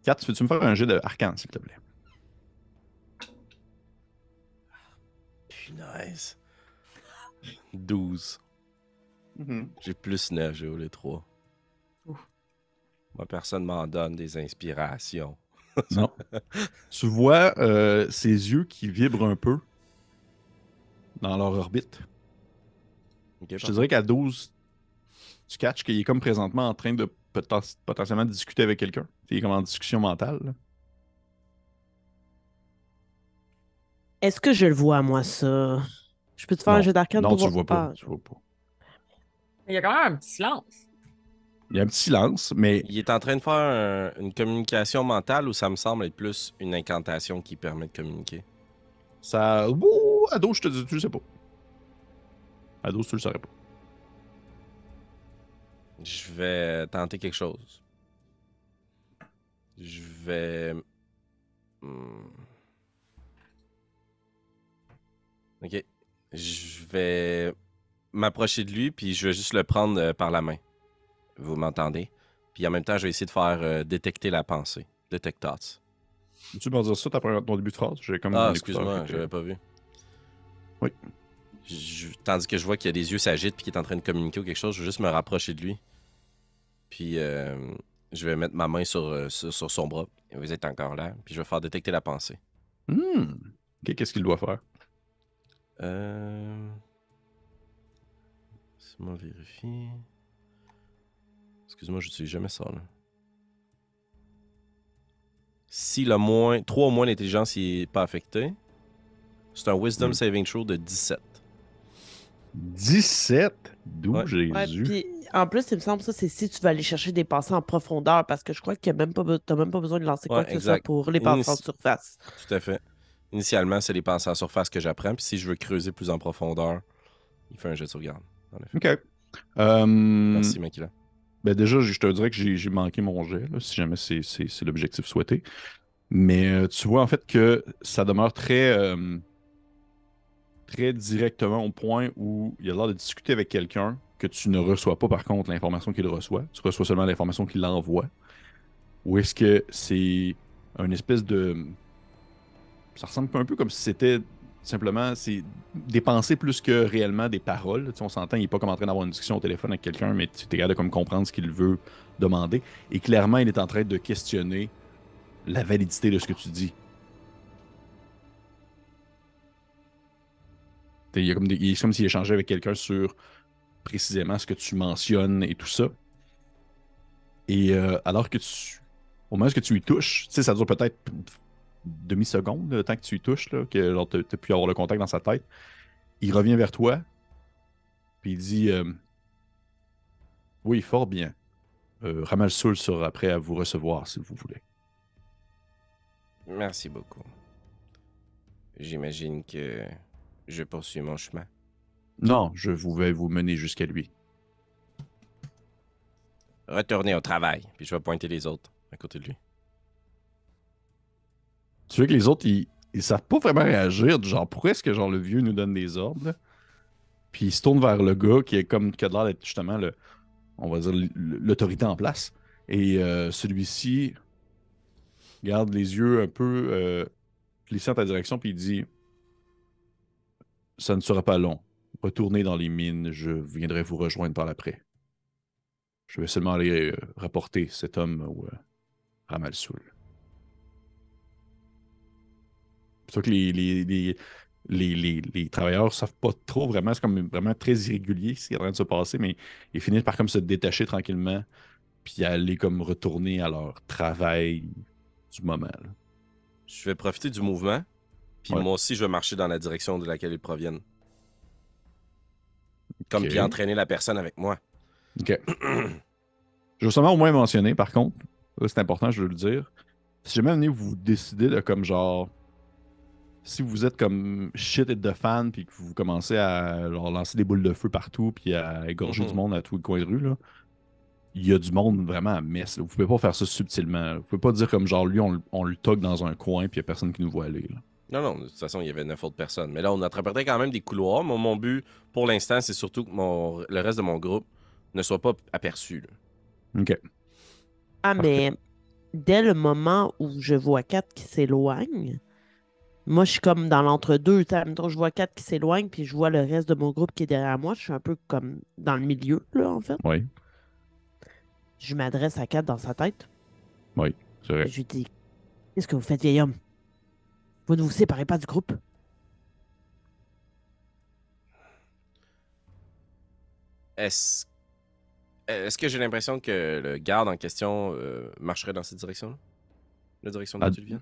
[SPEAKER 1] Kat, peux-tu me faire un jet de arcane, s'il te plaît?
[SPEAKER 4] Punaise. 12. J'ai plus 9, j'ai eu les 3.
[SPEAKER 2] Ouf.
[SPEAKER 4] Moi, personne m'en donne des inspirations.
[SPEAKER 1] Non. Tu vois ses yeux qui vibrent un peu dans leur orbite.
[SPEAKER 4] Ok,
[SPEAKER 1] Je te dirais qu'à 12, tu catches qu'il est comme présentement en train de potentiellement discuter avec quelqu'un. Il est comme en discussion mentale. Là.
[SPEAKER 3] Est-ce que je le vois, moi, ça? Je peux te faire un
[SPEAKER 1] Non.
[SPEAKER 3] jeu d'arcane
[SPEAKER 1] Non,
[SPEAKER 3] pour
[SPEAKER 1] tu le
[SPEAKER 3] voir?
[SPEAKER 1] vois pas.
[SPEAKER 3] Ah,
[SPEAKER 1] Tu le vois pas.
[SPEAKER 2] Il y a quand même un petit silence.
[SPEAKER 1] Il y a un petit silence, mais
[SPEAKER 4] Il est en train de faire une communication mentale ou ça me semble être plus une incantation qui permet de communiquer?
[SPEAKER 1] ça. Ouh, à 12, je te dis, tu le sais pas. À 12, tu le saurais pas.
[SPEAKER 4] Je vais tenter quelque chose. Je vais... Ok. Je vais m'approcher de lui, puis je vais juste le prendre par la main. Vous m'entendez? Puis en même temps, je vais essayer de faire détecter la pensée. Detect thoughts.
[SPEAKER 1] Peux-tu me dire ça après ton début de phrase? J'ai comme
[SPEAKER 4] Ah,
[SPEAKER 1] mon écouteur,
[SPEAKER 4] excuse-moi,
[SPEAKER 1] fait que-
[SPEAKER 4] j'avais pas vu.
[SPEAKER 1] Oui.
[SPEAKER 4] Tandis que je vois qu'il y a des yeux s'agitent puis qu'il est en train de communiquer ou quelque chose, je vais juste me rapprocher de lui. Puis je vais mettre ma main sur son bras. Vous êtes encore là. Puis je vais faire détecter la pensée.
[SPEAKER 1] Ok, qu'est-ce qu'il doit faire?
[SPEAKER 4] Laisse-moi vérifier. Excuse-moi, j'utilise jamais ça, là. Si le moins 3 ou moins d'intelligence n'est pas affecté, c'est un Wisdom Saving Throw de 17.
[SPEAKER 1] 17? D'où
[SPEAKER 4] Ouais.
[SPEAKER 3] ouais,
[SPEAKER 1] Jésus?
[SPEAKER 3] puis en plus, il me semble ça, c'est si tu vas aller chercher des pensées en profondeur, parce que je crois qu'il n'y a même pas, t'as même pas besoin de lancer quoi
[SPEAKER 4] Ouais,
[SPEAKER 3] que ce soit
[SPEAKER 4] exact.
[SPEAKER 3] pour les pensées en surface.
[SPEAKER 4] Tout à fait. Initialement, c'est les pensées en surface que j'apprends. Puis si je veux creuser plus en profondeur, il fait un jet de sauvegarde. En effet.
[SPEAKER 1] Ok.
[SPEAKER 4] Merci, Makila.
[SPEAKER 1] Ben déjà, je te dirais que j'ai manqué mon jet, là, si jamais c'est l'objectif souhaité. Mais tu vois en fait que ça demeure très directement au point où il a l'air de discuter avec quelqu'un que tu ne reçois pas par contre l'information qu'il reçoit. Tu reçois seulement l'information qu'il envoie. Ou est-ce que c'est une espèce de... Ça ressemble un peu comme si c'était simplement des pensées plus que réellement des paroles. Tu sais, on s'entend, il n'est pas comme en train d'avoir une discussion au téléphone avec quelqu'un, mais tu es capable de comme comprendre ce qu'il veut demander. Et clairement, il est en train de questionner la validité de ce que tu dis. Il est comme s'il échangeait avec quelqu'un sur précisément ce que tu mentionnes et tout ça. Et alors que au moment où tu y touches, tu sais, ça dure peut-être une demi-seconde le temps que tu y touches, là, que tu as pu avoir le contact dans sa tête. Il revient vers toi, puis il dit oui, fort bien. Ramal Soul sera prêt à vous recevoir si vous voulez.
[SPEAKER 5] Merci beaucoup. J'imagine que je poursuis mon chemin.
[SPEAKER 1] Non, vais vous mener jusqu'à lui.
[SPEAKER 5] Retournez au travail, puis je vais pointer les autres à côté de lui.
[SPEAKER 1] Tu vois que les autres, ils savent pas vraiment réagir. Genre, pourquoi est-ce que genre, le vieux nous donne des ordres? Là? Puis il se tourne vers le gars qui a l'air d'être justement on va dire l'autorité en place. Et celui-ci garde les yeux un peu plissés en ta direction, puis il dit ça ne sera pas long. Retournez dans les mines, je viendrai vous rejoindre par l'après. Je vais seulement aller rapporter cet homme au Ramal Soul. Plutôt que les travailleurs savent pas trop vraiment, c'est comme vraiment très irrégulier ce qui est en train de se passer, mais ils finissent par comme se détacher tranquillement, puis aller comme retourner à leur travail du moment. Là.
[SPEAKER 4] Je vais profiter du mouvement, puis
[SPEAKER 1] Ouais.
[SPEAKER 4] moi aussi, je vais marcher dans la direction de laquelle ils proviennent. Comme
[SPEAKER 1] Ok.
[SPEAKER 4] puis entraîner la personne avec moi.
[SPEAKER 1] OK. Je veux seulement au moins mentionner, par contre, là, c'est important, je veux le dire, si jamais donné, vous décidez de comme genre, si vous êtes comme shit et de fan, puis que vous commencez à genre, lancer des boules de feu partout, puis à égorger du monde à tous les coins de rue, là, il y a du monde vraiment à messe. Là. Vous pouvez pas faire ça subtilement. Là. Vous pouvez pas dire comme genre lui, on le toque dans un coin puis il y a personne qui nous voit aller. Là.
[SPEAKER 4] Non, non, de toute façon, il y avait 9 autres personnes. Mais là, on interprétait quand même des couloirs. Mon but, pour l'instant, c'est surtout que le reste de mon groupe ne soit pas aperçu. Là.
[SPEAKER 1] OK.
[SPEAKER 3] Ah,
[SPEAKER 1] Parfait.
[SPEAKER 3] mais dès le moment où je vois 4 qui s'éloignent, moi, je suis comme dans l'entre-deux. Mettons, je vois 4 qui s'éloignent, puis je vois le reste de mon groupe qui est derrière moi. Je suis un peu comme dans le milieu, là, en fait.
[SPEAKER 1] Oui,
[SPEAKER 3] Je m'adresse à 4 dans sa tête.
[SPEAKER 1] oui, c'est vrai.
[SPEAKER 3] Et je lui dis, qu'est-ce que vous faites, vieil homme? Vous ne vous séparez pas du groupe?
[SPEAKER 4] Est-ce est-ce que j'ai l'impression que le garde en question marcherait dans cette direction-là? La direction
[SPEAKER 1] Ah,
[SPEAKER 4] dont tu viens?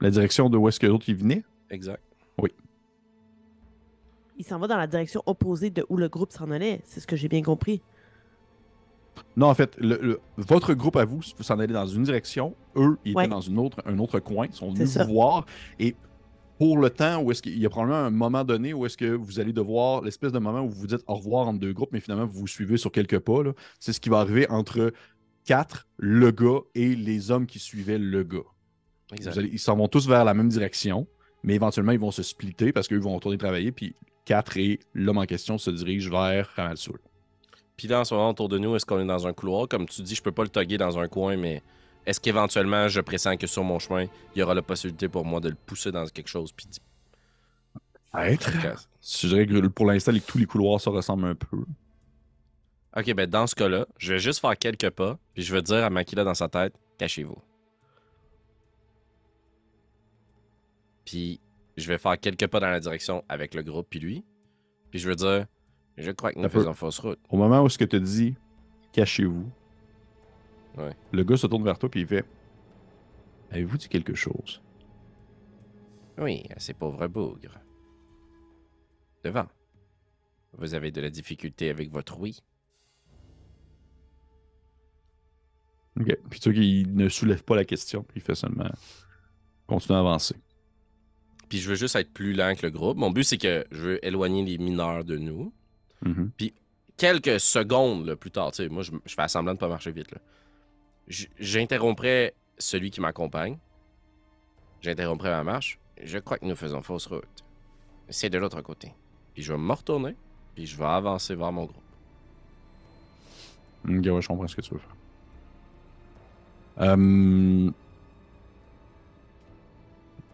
[SPEAKER 1] La direction de où est-ce que l'autre il venait?
[SPEAKER 4] Exact.
[SPEAKER 1] Oui.
[SPEAKER 3] Il s'en va dans la direction opposée de où le groupe s'en allait. C'est ce que j'ai bien compris.
[SPEAKER 1] Non, en fait, votre groupe à vous, vous s'en allez dans une direction. Eux, ils
[SPEAKER 3] Ouais.
[SPEAKER 1] étaient dans un autre coin. Ils sont
[SPEAKER 3] C'est
[SPEAKER 1] venus
[SPEAKER 3] ça.
[SPEAKER 1] vous voir. Et pour le temps où est-ce qu'il y a probablement un moment donné où est-ce que vous allez devoir, l'espèce de moment où vous vous dites au revoir entre deux groupes, mais finalement vous vous suivez sur quelques pas, là. C'est ce qui va arriver entre 4, le gars, et les hommes qui suivaient le gars.
[SPEAKER 4] Exact.
[SPEAKER 1] Ils s'en vont tous vers la même direction, mais éventuellement ils vont se splitter parce qu'eux vont retourner travailler, puis 4 et l'homme en question se dirigent vers Ramalsoul.
[SPEAKER 4] Puis là, en ce moment, autour de nous, est-ce qu'on est dans un couloir? Comme tu dis, je peux pas le tugger dans un coin, mais est-ce qu'éventuellement, je pressens que sur mon chemin, il y aura la possibilité pour moi de le pousser dans quelque chose? Puis
[SPEAKER 1] Être. Je dirais que pour l'instant, tous les couloirs se ressemblent un peu.
[SPEAKER 4] Ok, ben dans ce cas-là, je vais juste faire quelques pas, puis je vais dire à Makila dans sa tête, cachez-vous. Puis je vais faire quelques pas dans la direction avec le groupe, puis lui. Puis je vais dire, je crois que nous faisons fausse route.
[SPEAKER 1] Au moment où ce que tu dis, cachez-vous,
[SPEAKER 4] Ouais.
[SPEAKER 1] le gars se tourne vers toi et il fait avez-vous dit quelque chose?
[SPEAKER 5] Oui, à ces pauvres bougres. Devant. Vous avez de la difficulté avec votre oui.
[SPEAKER 1] Ok. Puis tu vois qu'il ne soulève pas la question, puis il fait seulement continuer à avancer.
[SPEAKER 4] Puis je veux juste être plus lent que le groupe. Mon but, c'est que je veux éloigner les mineurs de nous.
[SPEAKER 1] Mhm.
[SPEAKER 4] Puis quelques secondes là, plus tard, tu sais, moi, je fais semblant de pas marcher vite. Là. J'interromprai celui qui m'accompagne. J'interromprai ma marche.
[SPEAKER 5] Je crois que nous faisons fausse route. C'est de l'autre côté.
[SPEAKER 4] Puis je vais me retourner. Puis je vais avancer vers mon groupe.
[SPEAKER 1] Ok, ouais, je comprends ce que tu veux faire.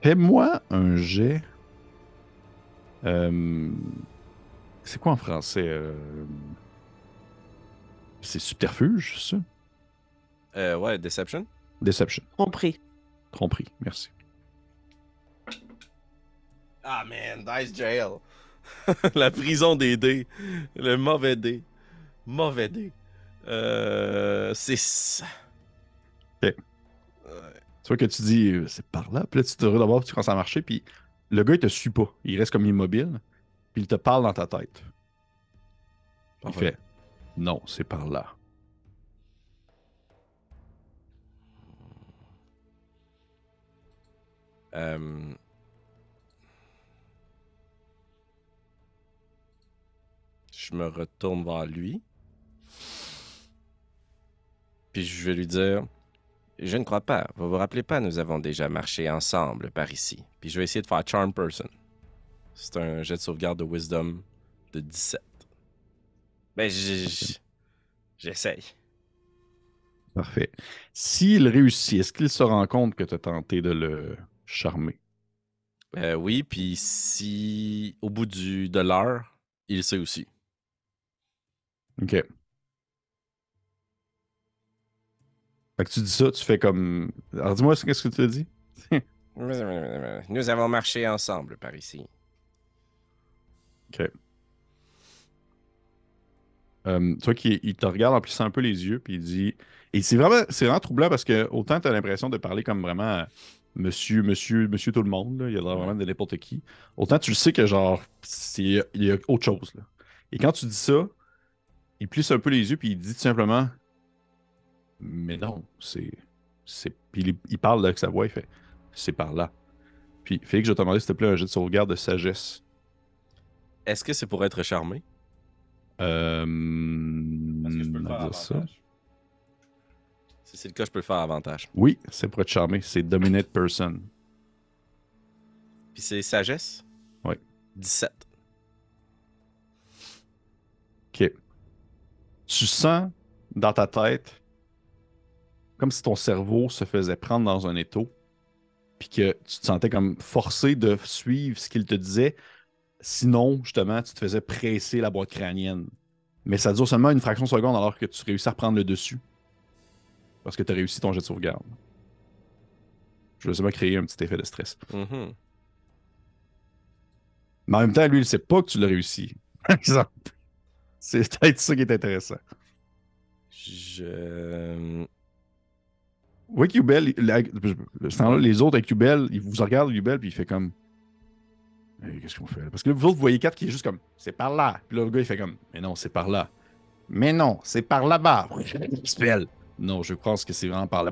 [SPEAKER 1] Fais-moi un jet. C'est quoi en français? C'est subterfuge, ça?
[SPEAKER 4] Ouais, Deception.
[SPEAKER 1] Deception.
[SPEAKER 3] Compris.
[SPEAKER 1] Tromperie, merci.
[SPEAKER 4] Ah man, Dice Jail. La prison des dés. Le mauvais dé. Mauvais dé. C'est ça.
[SPEAKER 1] Ok. Tu vois que tu dis, c'est par là. Puis là, tu te regardes d'abord, puis tu commences à marcher, puis le gars, il te suit pas. Il reste comme immobile, puis il te parle dans ta tête. Il
[SPEAKER 4] Parfait.
[SPEAKER 1] fait, non, c'est par là.
[SPEAKER 4] Je me retourne vers lui. Puis je vais lui dire,
[SPEAKER 5] Je ne crois pas. Vous vous rappelez pas, nous avons déjà marché ensemble par ici.
[SPEAKER 4] puis je vais essayer de faire Charm Person. C'est un jet de sauvegarde de Wisdom de 17.
[SPEAKER 5] Ben, j'essaye.
[SPEAKER 1] Parfait. S'il réussit, est-ce qu'il se rend compte que tu as tenté de le charmer?
[SPEAKER 4] Oui, puis si au bout de l'heure, il sait aussi.
[SPEAKER 1] OK. Fait que tu dis ça, tu fais comme... Alors dis-moi, qu'est-ce que tu as dit?
[SPEAKER 5] Nous avons marché ensemble par ici.
[SPEAKER 1] OK. Tu vois qu'il te regarde en plissant un peu les yeux, puis il dit... Et c'est vraiment troublant parce que autant tu as l'impression de parler comme vraiment monsieur tout le monde, là, il a l'air vraiment de n'importe qui, autant tu le sais que genre, il y a autre chose. Là. Et quand tu dis ça, il plisse un peu les yeux, puis il dit tout simplement... Mais non, c'est... Puis il parle avec sa voix, il fait... C'est par là. Puis Félix, je vais te demander s'il te plaît un jet de sauvegarde de sagesse.
[SPEAKER 4] Est-ce que c'est pour être charmé?
[SPEAKER 1] Non.
[SPEAKER 4] Est-ce que je peux le faire
[SPEAKER 1] à dire ça.
[SPEAKER 4] avantage? Si c'est le cas, je peux le faire avantage.
[SPEAKER 1] Oui, c'est pour être charmé. C'est Dominate Person.
[SPEAKER 4] Puis c'est sagesse?
[SPEAKER 1] Oui.
[SPEAKER 4] 17.
[SPEAKER 1] OK. Tu sens dans ta tête comme si ton cerveau se faisait prendre dans un étau, puis que tu te sentais comme forcé de suivre ce qu'il te disait. Sinon, justement, tu te faisais presser la boîte crânienne. Mais ça dure seulement une fraction de seconde alors que tu réussis à reprendre le dessus. Parce que tu as réussi ton jet de sauvegarde. Je veux seulement créer un petit effet de stress.
[SPEAKER 4] Mhm.
[SPEAKER 1] Mais en même temps, lui, il sait pas que tu l'as réussi. Par exemple. C'est peut-être ça qui est intéressant. Oui, Qbel, ce temps-là, les autres avec Qbel, ils vous regardent Qbel, puis il fait comme. Hey, qu'est-ce qu'on fait là? Parce que là, vous autres, vous voyez 4 qui est juste comme. C'est par là. Puis là, le gars, il fait comme. Mais non, c'est par là. Mais non, c'est par là-bas. Spell. Non, je pense que c'est vraiment par là.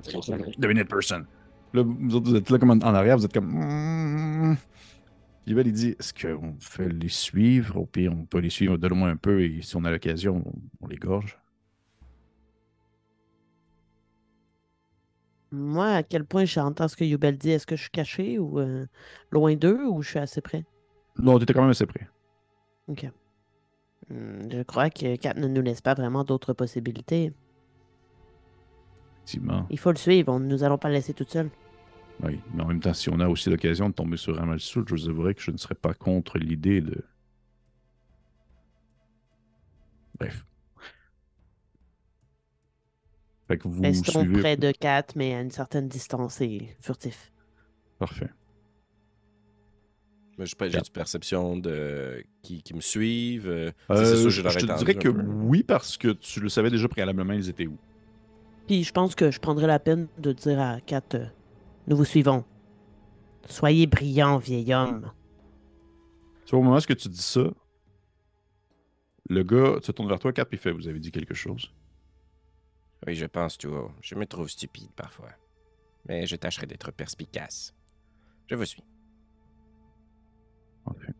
[SPEAKER 1] Dominate person. Là, vous autres, vous êtes là comme en arrière, vous êtes comme. Qbel, il dit est-ce qu'on fait les suivre? Au pire, on peut les suivre de loin un peu et si on a l'occasion, on les gorge.
[SPEAKER 3] Moi, à quel point j'entends ce que Yubel dit, est-ce que je suis caché ou loin d'eux ou je suis assez près?
[SPEAKER 1] Non, t'étais quand même assez près.
[SPEAKER 3] OK. Je crois que Kat ne nous laisse pas vraiment d'autres possibilités.
[SPEAKER 1] Effectivement.
[SPEAKER 3] Il faut le suivre, nous allons pas le laisser toute seule.
[SPEAKER 1] Oui, mais en même temps, si on a aussi l'occasion de tomber sur Ramalsoul, je vous avouerai que je ne serais pas contre l'idée de. Bref. Fait que vous
[SPEAKER 3] Restons
[SPEAKER 1] suivez.
[SPEAKER 3] près de Kat, mais à une certaine distance et furtif.
[SPEAKER 1] Parfait.
[SPEAKER 4] Mais j'ai
[SPEAKER 1] Quatre.
[SPEAKER 4] du perception de qui me suivent. C'est sûr, je
[SPEAKER 1] Je
[SPEAKER 4] l'aurais
[SPEAKER 1] te
[SPEAKER 4] tendu
[SPEAKER 1] dirais
[SPEAKER 4] un
[SPEAKER 1] que
[SPEAKER 4] peu.
[SPEAKER 1] oui, parce que tu le savais déjà préalablement, ils étaient où.
[SPEAKER 3] Puis je pense que je prendrais la peine de dire à Kat, nous vous suivons. Soyez brillant, vieil homme.
[SPEAKER 1] Tu vois, au moment où tu dis ça, le gars se tourne vers toi, Cap, et fait vous avez dit quelque chose.
[SPEAKER 5] Oui, je pense, tu vois. Je me trouve stupide parfois. Mais je tâcherai d'être perspicace. Je vous suis.
[SPEAKER 1] Parfait.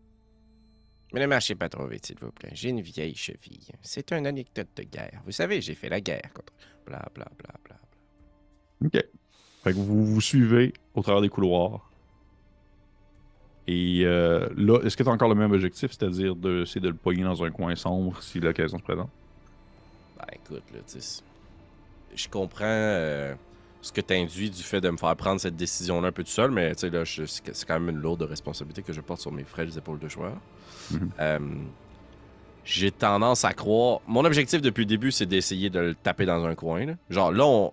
[SPEAKER 5] Mais ne marchez pas trop vite, s'il vous plaît. J'ai une vieille cheville. C'est une anecdote de guerre. Vous savez, j'ai fait la guerre contre... Bla, bla, bla, bla, bla.
[SPEAKER 1] OK. Fait que vous vous suivez au travers des couloirs. Et là, est-ce que tu as encore le même objectif, c'est-à-dire d'essayer de le pogner dans un coin sombre si l'occasion se présente?
[SPEAKER 5] Ben, écoute, là, tu sais... Je comprends ce que t'induis du fait de me faire prendre cette décision-là un peu tout seul, mais tu sais, là, c'est quand même une lourde responsabilité que je porte sur mes frêles épaules de joueur. J'ai tendance à croire... Mon objectif depuis le début, c'est d'essayer de le taper dans un coin. Là. Genre, là,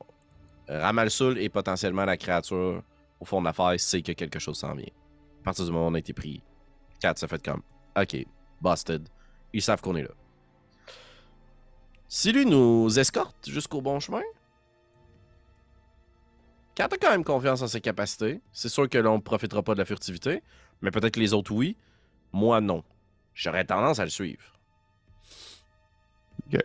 [SPEAKER 5] Ramalsoul et potentiellement la créature, au fond de l'affaire, sait que quelque chose s'en vient. À partir du moment où on a été pris, Kat s'est fait comme... OK, busted. Ils savent qu'on est là. Si lui nous escorte jusqu'au bon chemin, Kat a quand même confiance en ses capacités. C'est sûr que là, on ne profitera pas de la furtivité, mais peut-être que les autres, oui. Moi, non. J'aurais tendance à le suivre.
[SPEAKER 1] OK.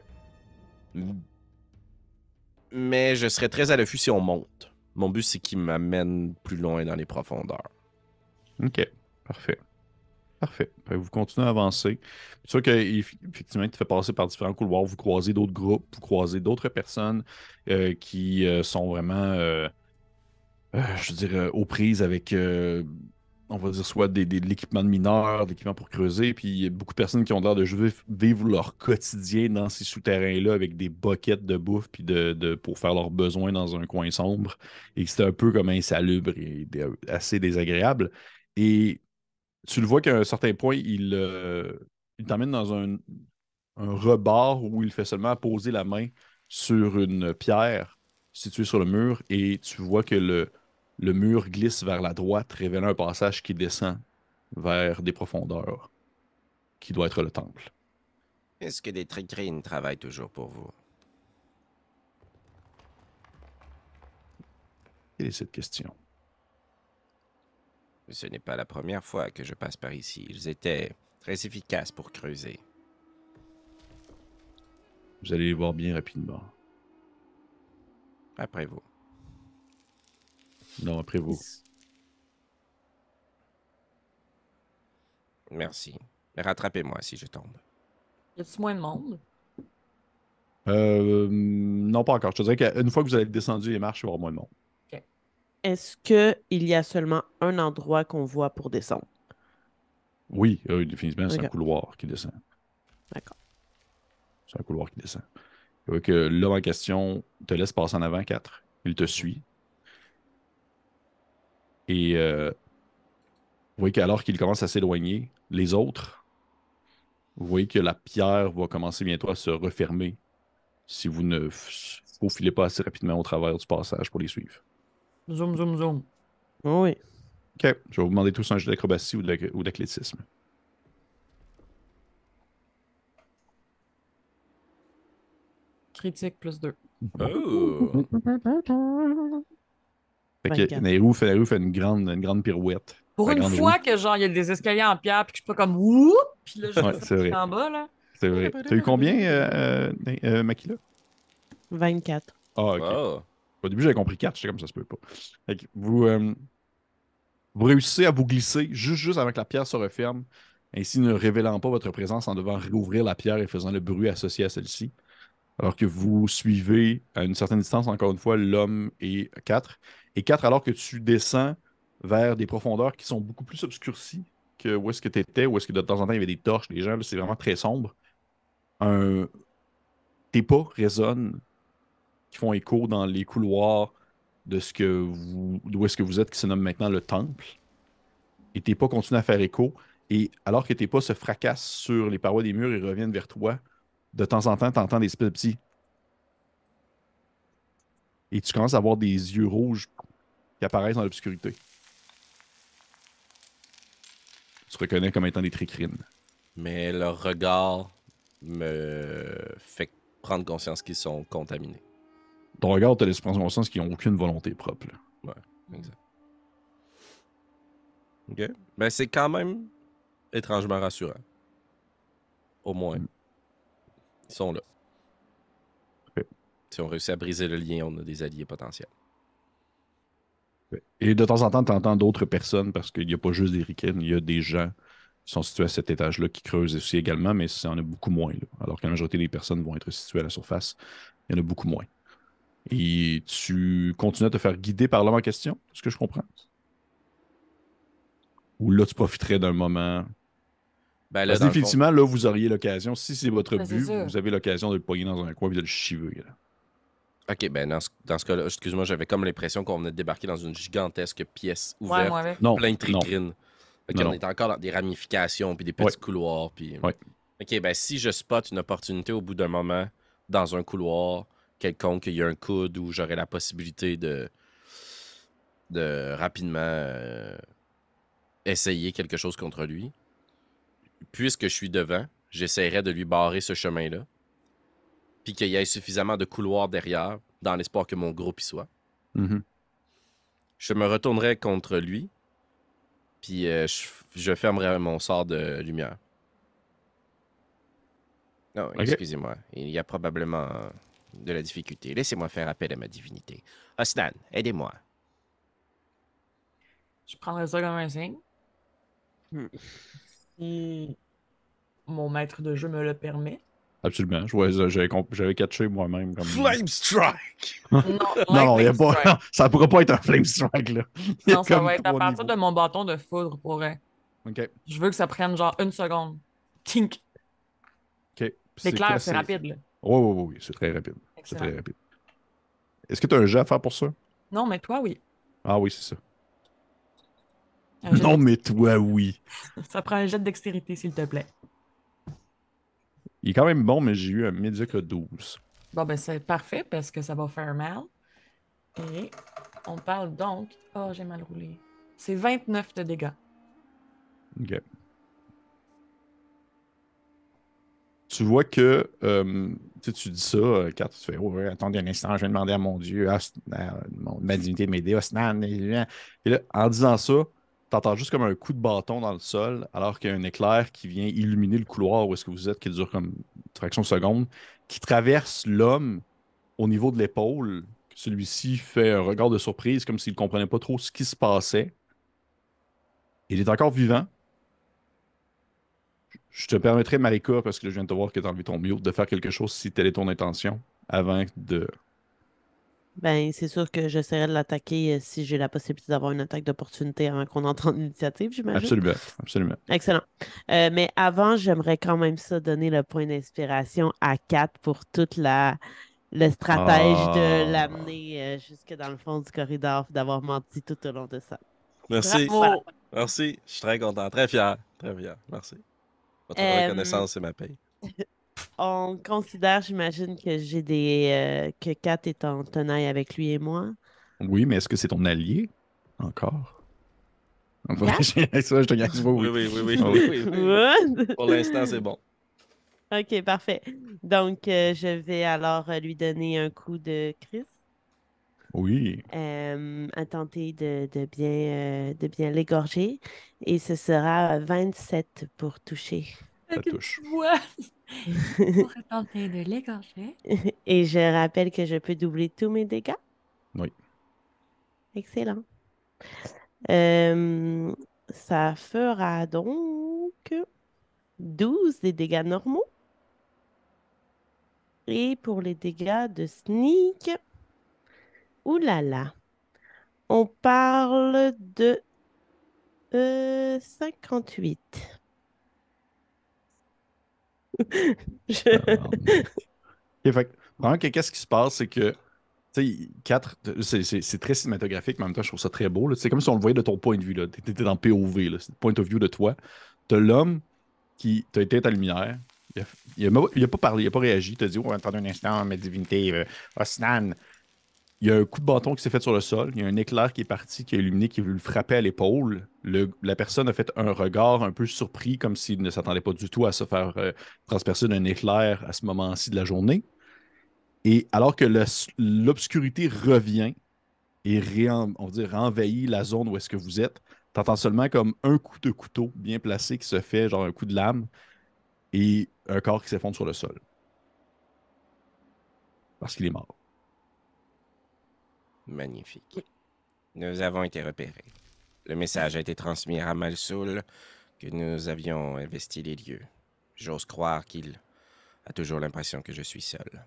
[SPEAKER 5] Mais je serais très à l'affût si on monte. Mon but, c'est qu'il m'amène plus loin dans les profondeurs.
[SPEAKER 1] OK. Parfait. Parfait. Fait que vous continuez à avancer. C'est sûr qu'effectivement, il te fait passer par différents couloirs. Vous croisez d'autres groupes, vous croisez d'autres personnes qui sont vraiment, je veux dire, aux prises avec, on va dire, soit de l'équipement de mineurs, de l'équipement pour creuser. Puis il y a beaucoup de personnes qui ont l'air de vivre leur quotidien dans ces souterrains-là avec des buckets de bouffe puis pour faire leurs besoins dans un coin sombre. Et que c'est un peu comme insalubre et assez désagréable. Et tu le vois qu'à un certain point, il t'emmène dans un rebord où il fait seulement poser la main sur une pierre située sur le mur et tu vois que le mur glisse vers la droite, révélant un passage qui descend vers des profondeurs, qui doit être le temple.
[SPEAKER 5] Est-ce que des Trigrines travaillent toujours pour vous?
[SPEAKER 1] Quelle est cette question?
[SPEAKER 5] Ce n'est pas la première fois que je passe par ici. Ils étaient très efficaces pour creuser.
[SPEAKER 1] Vous allez les voir bien rapidement.
[SPEAKER 5] Après vous.
[SPEAKER 1] Non, après vous.
[SPEAKER 5] Merci. Rattrapez-moi si je tombe.
[SPEAKER 2] Y a-tu moins de monde?
[SPEAKER 1] Non, pas encore. Je te dirais qu'une fois que vous allez descendu les marches, il va y avoir moins de monde.
[SPEAKER 3] Est-ce qu'il y a seulement un endroit qu'on voit pour descendre?
[SPEAKER 1] Oui, définitivement, c'est un
[SPEAKER 3] Ok.
[SPEAKER 1] couloir qui descend.
[SPEAKER 3] D'accord.
[SPEAKER 1] C'est un couloir qui descend. Tu vois que l'homme en question te laisse passer en avant 4. Il te suit. Et vous voyez qu'alors qu'il commence à s'éloigner, les autres, vous voyez que la pierre va commencer bientôt à se refermer si vous ne faufilez pas assez rapidement au travers du passage pour les suivre.
[SPEAKER 2] Zoom, zoom, zoom.
[SPEAKER 3] Oui.
[SPEAKER 1] OK. Je vais vous demander tous un jeu d'acrobatie ou d'athlétisme.
[SPEAKER 2] Critique plus 2.
[SPEAKER 4] Oh!
[SPEAKER 1] Fait que
[SPEAKER 3] 24.
[SPEAKER 1] Nairou fait une grande pirouette.
[SPEAKER 2] Pour
[SPEAKER 1] La
[SPEAKER 2] une
[SPEAKER 1] grande
[SPEAKER 2] fois
[SPEAKER 1] roue.
[SPEAKER 2] que genre il y a des escaliers en pierre puis que je suis pas comme wouh, puis là je
[SPEAKER 1] Ouais, c'est vrai.
[SPEAKER 2] en bas là.
[SPEAKER 1] C'est vrai. T'as eu combien, Makila?
[SPEAKER 3] 24.
[SPEAKER 1] Ah, OK.
[SPEAKER 4] Oh!
[SPEAKER 1] Au début, j'avais compris 4. J'étais comme ça se peut pas. Fait que vous réussissez à vous glisser juste avant que la pierre se referme, ainsi ne révélant pas votre présence en devant rouvrir la pierre et faisant le bruit associé à celle-ci. Alors que vous suivez à une certaine distance, encore une fois, l'homme et 4. Et 4, alors que tu descends vers des profondeurs qui sont beaucoup plus obscurcies que où est-ce que tu étais, où est-ce que de temps en temps il y avait des torches, des gens, là, c'est vraiment très sombre. Tes pas résonnent, qui font écho dans les couloirs d'où est-ce que vous êtes, qui se nomme maintenant le temple. Et tes pas continuent à faire écho. Et alors que tes pas se fracassent sur les parois des murs et reviennent vers toi, de temps en temps, tu entends des espèces de petits. Et tu commences à avoir des yeux rouges qui apparaissent dans l'obscurité. Tu reconnais comme étant des tricrines.
[SPEAKER 4] Mais leur regard me fait prendre conscience qu'ils sont contaminés.
[SPEAKER 1] Ton regard te laisse prendre conscience qu'ils n'ont aucune volonté propre. Là.
[SPEAKER 4] Exact. Ok. Ben, c'est quand même étrangement rassurant. Au moins.
[SPEAKER 1] Mm.
[SPEAKER 4] Ils sont là.
[SPEAKER 1] Ok.
[SPEAKER 4] Si on réussit à briser le lien, on a des alliés potentiels.
[SPEAKER 1] Et de temps en temps, tu entends d'autres personnes parce qu'il n'y a pas juste des ricaines, il y a des gens qui sont situés à cet étage-là qui creusent aussi également, mais il y en a beaucoup moins. Là. Alors que la majorité des personnes vont être situées à la surface, il y en a beaucoup moins. Et tu continues à te faire guider par l'homme en question, est-ce que je comprends? Ou là, tu profiterais d'un moment.
[SPEAKER 4] Ben là,
[SPEAKER 1] Parce que
[SPEAKER 4] dans le fond.
[SPEAKER 1] définitivement, là, vous auriez l'occasion, si c'est votre
[SPEAKER 2] Ben, c'est
[SPEAKER 1] but,
[SPEAKER 2] ça.
[SPEAKER 1] vous avez l'occasion de le poigner dans un coin et de le chiver. Là.
[SPEAKER 4] Ok, ben dans ce cas-là, excuse-moi, j'avais comme l'impression qu'on venait de débarquer dans une gigantesque pièce
[SPEAKER 2] Ouais,
[SPEAKER 4] ouverte,
[SPEAKER 2] moi avec.
[SPEAKER 1] Non,
[SPEAKER 4] plein de
[SPEAKER 1] non,
[SPEAKER 4] tricrines. Ok,
[SPEAKER 1] non,
[SPEAKER 4] on
[SPEAKER 1] non.
[SPEAKER 4] est encore dans des ramifications, puis des petits
[SPEAKER 1] Ouais.
[SPEAKER 4] couloirs, puis...
[SPEAKER 1] Ouais.
[SPEAKER 4] Ok, ben si je spot une opportunité au bout d'un moment, dans un couloir quelconque, il y a un coude où j'aurais la possibilité de rapidement essayer quelque chose contre lui, puisque je suis devant, j'essaierai de lui barrer ce chemin-là, puis qu'il y ait suffisamment de couloirs derrière, dans l'espoir que mon groupe y soit.
[SPEAKER 1] Mhm.
[SPEAKER 4] Je me retournerai contre lui, puis je fermerai mon sort de lumière. Non,
[SPEAKER 1] Ok.
[SPEAKER 4] excusez-moi, il y a probablement de la difficulté. Laissez-moi faire appel à ma divinité. Osnan, aidez-moi.
[SPEAKER 2] Je prendrais ça comme un signe.
[SPEAKER 3] Hmm.
[SPEAKER 2] Si mon maître de jeu me le permet.
[SPEAKER 1] Absolument. J'avais catché moi-même. Comme...
[SPEAKER 4] Flame Strike!
[SPEAKER 2] Non,
[SPEAKER 1] Non, il y a
[SPEAKER 2] lightning
[SPEAKER 1] pas...
[SPEAKER 2] strike.
[SPEAKER 1] ça pourrait pas être un flame strike, là. Il y a
[SPEAKER 2] Non, ça
[SPEAKER 1] comme
[SPEAKER 2] va être à
[SPEAKER 1] 3
[SPEAKER 2] partir
[SPEAKER 1] niveaux.
[SPEAKER 2] de mon bâton de foudre pour vrai.
[SPEAKER 1] OK.
[SPEAKER 2] Je veux que ça prenne genre une seconde. Tink.
[SPEAKER 1] OK.
[SPEAKER 2] L'éclair, c'est rapide, là.
[SPEAKER 1] Oui, c'est très rapide. C'est
[SPEAKER 2] Excellent.
[SPEAKER 1] très rapide. Est-ce que tu as un jet à faire pour ça?
[SPEAKER 2] Non, mais toi, oui.
[SPEAKER 1] Ah oui, c'est ça.
[SPEAKER 2] Un jet
[SPEAKER 1] Non, mais toi, oui.
[SPEAKER 2] Ça prend un jet de dextérité, s'il te plaît.
[SPEAKER 1] Il est quand même bon, mais j'ai eu un médiocre 12.
[SPEAKER 2] Bon, ben c'est parfait parce que ça va faire mal. Et on parle donc... Oh, j'ai mal roulé. C'est 29 de dégâts.
[SPEAKER 1] OK. Tu vois que tu dis ça, quand tu fais ouais, attendez un instant, je vais demander à mon Dieu, ma divinité de m'aider, Osnan. Et là, en disant ça, tu entends juste comme un coup de bâton dans le sol, alors qu'il y a un éclair qui vient illuminer le couloir où est-ce que vous êtes, qui dure comme une fraction de seconde, qui traverse l'homme au niveau de l'épaule. Celui-ci fait un regard de surprise, comme s'il ne comprenait pas trop ce qui se passait. Il est encore vivant. Je te permettrai, Marika, parce que là, je viens de te voir que tu as enlevé ton mute, de faire quelque chose si telle est ton intention, avant de...
[SPEAKER 3] Ben, c'est sûr que j'essaierai de l'attaquer si j'ai la possibilité d'avoir une attaque d'opportunité avant qu'on entende l'initiative, j'imagine.
[SPEAKER 1] Absolument, absolument.
[SPEAKER 3] Excellent. Mais avant, j'aimerais quand même ça donner le point d'inspiration à Kat pour toute le stratège de
[SPEAKER 1] Ah.
[SPEAKER 3] l'amener jusque dans le fond du corridor, d'avoir menti tout au long de ça.
[SPEAKER 4] Merci.
[SPEAKER 3] Voilà.
[SPEAKER 4] Merci. Je suis très content. Très fier. Très fier. Merci. Votre
[SPEAKER 3] Euh,
[SPEAKER 4] reconnaissance, c'est ma paye.
[SPEAKER 3] On considère, j'imagine, que j'ai que Kat est en tenaille avec lui et moi.
[SPEAKER 1] Oui, mais est-ce que c'est ton allié? Encore?
[SPEAKER 3] Kat?
[SPEAKER 1] Ça, je te gagne.
[SPEAKER 4] Oui,
[SPEAKER 1] Oui,
[SPEAKER 4] oui, oui, oui,
[SPEAKER 1] Ah
[SPEAKER 4] oui,
[SPEAKER 1] oui.
[SPEAKER 4] oui, oui.
[SPEAKER 3] What?
[SPEAKER 4] Pour l'instant, c'est bon.
[SPEAKER 3] Ok, parfait. Donc, je vais alors lui donner un coup de Chris.
[SPEAKER 1] Oui.
[SPEAKER 3] À tenter de bien l'égorger. Et ce sera 27 pour toucher.
[SPEAKER 1] Ça
[SPEAKER 2] Avec une
[SPEAKER 1] touche.
[SPEAKER 2] petite voix. Pour tenter de l'égorger.
[SPEAKER 3] Et je rappelle que je peux doubler tous mes dégâts.
[SPEAKER 1] Oui.
[SPEAKER 3] Excellent. Euh, Ça fera donc 12 des dégâts normaux. Et pour les dégâts de sneak, oulala, on parle de 58. Je-
[SPEAKER 1] Ok, fait que, vraiment, qu'est-ce qui se passe, c'est que, tu sais, 4, c'est très cinématographique, mais en même temps, je trouve ça très beau. C'est comme si on le voyait de ton point de vue. Tu étais dans POV, là. C'est le point of view de toi. T'as l'homme qui t'a été à ta lumière. Il a pas parlé, il a pas réagi. Il t'a dit, oh, attendez un instant, ma divinité, Osnan. Il y a un coup de bâton qui s'est fait sur le sol. Il y a un éclair qui est parti, qui a illuminé, qui a voulu le frapper à l'épaule. La personne a fait un regard un peu surpris, comme s'il ne s'attendait pas du tout à se faire transpercer d'un éclair à ce moment-ci de la journée. Et alors que l'obscurité revient et on va dire, envahit la zone où est-ce que vous êtes, t'entends seulement comme un coup de couteau bien placé qui se fait, genre un coup de lame, et un corps qui s'effondre sur le sol. Parce qu'il est mort.
[SPEAKER 5] Magnifique. Nous avons été repérés. Le message a été transmis à Ramalsoul que nous avions investi les lieux. J'ose croire qu'il a toujours l'impression que je suis seul.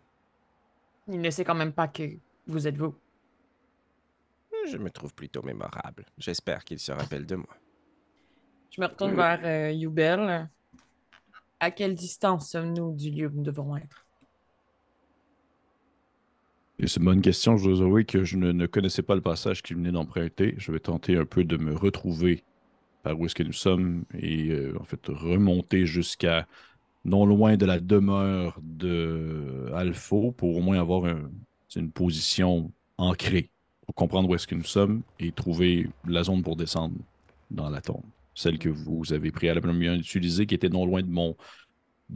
[SPEAKER 2] Il ne sait quand même pas que vous êtes vous.
[SPEAKER 5] Je me trouve plutôt mémorable. J'espère qu'il se rappelle de moi.
[SPEAKER 2] Je me retourne vers Yubel. À quelle distance sommes-nous du lieu où nous devons être?
[SPEAKER 1] Et c'est une bonne question. Je dois avouer que je ne connaissais pas le passage qu'il venait d'emprunter. Je vais tenter un peu de me retrouver par où est-ce que nous sommes et en fait remonter jusqu'à non loin de la demeure de Alpha pour au moins avoir une position ancrée pour comprendre où est-ce que nous sommes et trouver la zone pour descendre dans la tombe. Celle que vous avez préalablement utilisée, qui était non loin de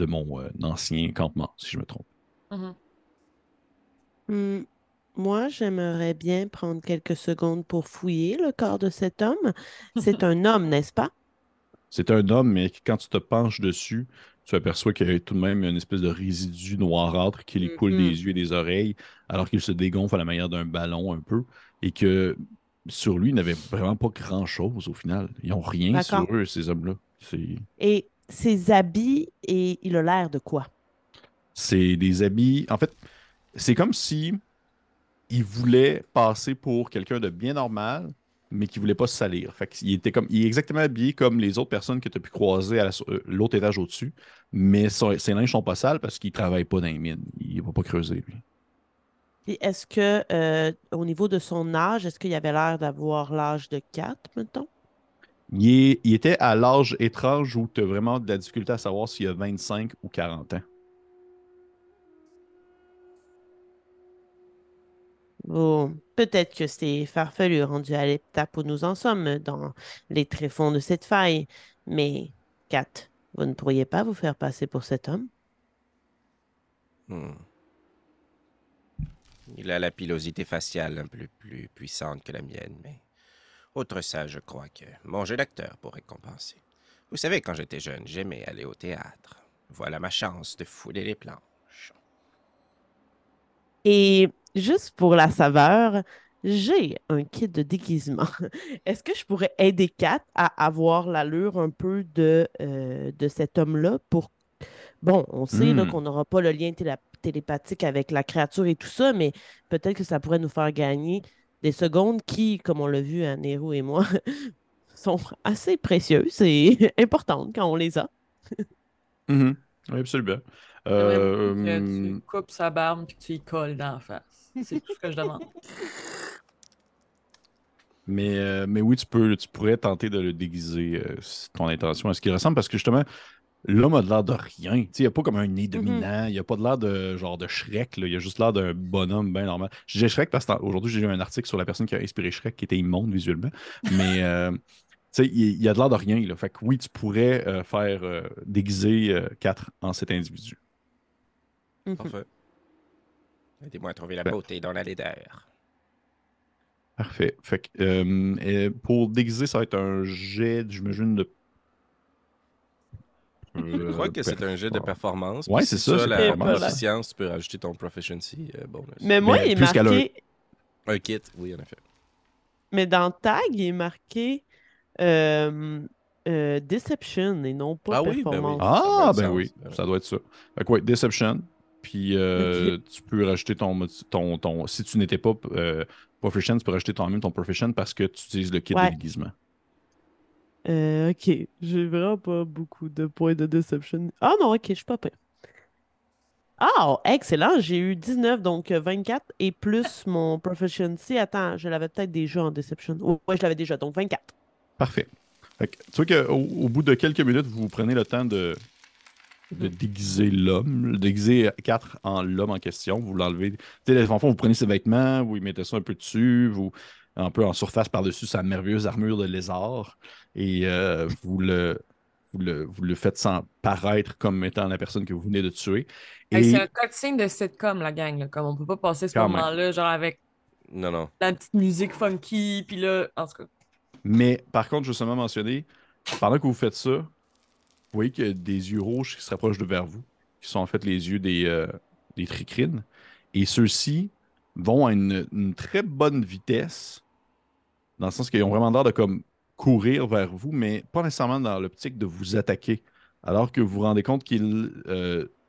[SPEAKER 1] mon ancien campement, si je me trompe.
[SPEAKER 2] Mhm.
[SPEAKER 3] Hmm, Moi, j'aimerais bien prendre quelques secondes pour fouiller le corps de cet homme. C'est un homme, n'est-ce pas?
[SPEAKER 1] C'est un homme, mais quand tu te penches dessus, tu aperçois qu'il y a tout de même une espèce de résidu noirâtre qui lui coule des
[SPEAKER 3] Mhm.
[SPEAKER 1] yeux et des oreilles, alors qu'il se dégonfle à la manière d'un ballon un peu, et que sur lui, il n'avait vraiment pas grand-chose au final. Ils n'ont rien
[SPEAKER 3] D'accord.
[SPEAKER 1] sur eux, ces hommes-là.
[SPEAKER 3] Et ses habits, et il a l'air de quoi?
[SPEAKER 1] C'est des habits. En fait, c'est comme si il voulait passer pour quelqu'un de bien normal, mais qui voulait pas se salir. Fait qu'il était comme, il est exactement habillé comme les autres personnes que tu as pu croiser à l'autre étage au-dessus, mais ses linges sont pas sales parce qu'il travaille pas dans les mines. Il va pas creuser, lui.
[SPEAKER 3] Et est-ce que, au niveau de son âge, est-ce qu'il avait l'air d'avoir l'âge de 4, mettons?
[SPEAKER 1] Il était à l'âge étrange où tu as vraiment de la difficulté à savoir s'il a 25 ou 40 ans.
[SPEAKER 3] Bon, peut-être que c'est farfelu rendu à l'étape où nous en sommes dans les tréfonds de cette faille. Mais, Kat, vous ne pourriez pas vous faire passer pour cet homme?
[SPEAKER 5] Hmm. Il a la pilosité faciale un peu plus puissante que la mienne, mais outre ça, je crois que mon jeu d'acteur pourrait compenser. Vous savez, quand j'étais jeune, j'aimais aller au théâtre. Voilà ma chance de fouler les planches.
[SPEAKER 3] Et juste pour la saveur, J'ai un kit de déguisement. Est-ce que je pourrais aider Kat à avoir l'allure un peu de cet homme-là pour... Bon, on sait là,
[SPEAKER 1] Hmm.
[SPEAKER 3] qu'on n'aura pas le lien télépathique avec la créature et tout ça, mais peut-être que ça pourrait nous faire gagner des secondes qui, comme on l'a vu à Nero et moi, sont assez précieuses et importantes quand on les a.
[SPEAKER 1] Mhm. Oui, absolument.
[SPEAKER 2] J'aimerais beaucoup que tu
[SPEAKER 1] Euh,
[SPEAKER 2] coupes sa barbe et que tu y colles d'en face. C'est tout ce que je demande.
[SPEAKER 1] mais oui, tu pourrais tenter de le déguiser si ton intention à ce qu'il ressemble parce que justement, l'homme a de l'air de rien. Tu sais, il n'y a pas comme un nez
[SPEAKER 3] Mhm.
[SPEAKER 1] dominant, il n'y a pas de l'air de genre de Shrek, là. Il a juste l'air d'un bonhomme bien normal. Je disais Shrek parce qu'aujourd'hui, j'ai lu un article sur la personne qui a inspiré Shrek qui était immonde visuellement. Mais tu sais, il a de l'air de rien, là. Fait que oui, tu pourrais faire déguiser 4 en cet individu.
[SPEAKER 3] Mhm.
[SPEAKER 5] Parfait. Aidez-moi à trouver la
[SPEAKER 1] Ben,
[SPEAKER 5] beauté dans la laideur.
[SPEAKER 1] parfait. Fait que pour déguiser, ça va être un jet, j'imagine, de
[SPEAKER 5] Je crois que c'est un jet de
[SPEAKER 1] performance.
[SPEAKER 5] performance. Puis
[SPEAKER 1] Ouais, c'est
[SPEAKER 5] si
[SPEAKER 1] ça,
[SPEAKER 5] tu as
[SPEAKER 1] c'est
[SPEAKER 3] Et
[SPEAKER 5] la
[SPEAKER 1] performance,
[SPEAKER 3] voilà.
[SPEAKER 1] ça.
[SPEAKER 5] proficience, tu peux rajouter ton proficiency bonus.
[SPEAKER 3] Mais moi,
[SPEAKER 1] Mais
[SPEAKER 3] il est
[SPEAKER 1] puisqu'elle a un.
[SPEAKER 3] marqué,
[SPEAKER 5] Un kit, oui, en effet.
[SPEAKER 3] mais dans Tag, il est marqué euh, Deception et non pas
[SPEAKER 5] Ah oui, ben oui.
[SPEAKER 3] performance.
[SPEAKER 5] Ça a bien
[SPEAKER 1] Ah,
[SPEAKER 5] du
[SPEAKER 1] ben
[SPEAKER 5] sens.
[SPEAKER 1] oui,
[SPEAKER 5] Ben oui.
[SPEAKER 1] ça doit être ça. Fait que ouais, Deception. Puis
[SPEAKER 3] OK.
[SPEAKER 1] tu peux rajouter si tu n'étais pas Proficient, tu peux rajouter toi-même ton Proficient parce que tu utilises le kit de
[SPEAKER 3] Ouais.
[SPEAKER 1] déguisement.
[SPEAKER 3] OK. J'ai vraiment pas beaucoup de points de Deception. Ah non, OK, je suis pas pire. Ah, excellent. J'ai eu 19, donc 24 et plus mon Proficiency. Attends, je l'avais peut-être déjà en Deception. Oh, ouais, je l'avais déjà, donc 24.
[SPEAKER 1] Parfait. Fait que, tu vois qu'au au bout de quelques minutes, vous prenez le temps de
[SPEAKER 3] Mhm.
[SPEAKER 1] déguiser l'homme, de déguiser 4 en l'homme en question. Vous l'enlevez. Tu sais, en fond, vous prenez ses vêtements, vous y mettez ça un peu dessus, vous un peu en surface par-dessus sa merveilleuse armure de lézard, et vous le faites sans paraître comme étant la personne que vous venez de tuer.
[SPEAKER 2] Hey, c'est un
[SPEAKER 1] Et
[SPEAKER 2] cutscene de sitcom, la gang. Là. Comme on peut pas passer ce
[SPEAKER 1] quand même.
[SPEAKER 2] moment-là, genre avec
[SPEAKER 5] Non, non.
[SPEAKER 2] la petite musique funky, puis là, en tout cas.
[SPEAKER 1] Mais par contre, je veux seulement mentionner, pendant que vous faites ça, vous voyez qu'il y a des yeux rouges qui se rapprochent de vers vous, qui sont en fait les yeux des tricrines. Et ceux-ci vont à une très bonne vitesse, dans le sens qu'ils ont vraiment l'air de comme courir vers vous, mais pas nécessairement dans l'optique de vous attaquer. Alors que vous vous rendez compte qu'ils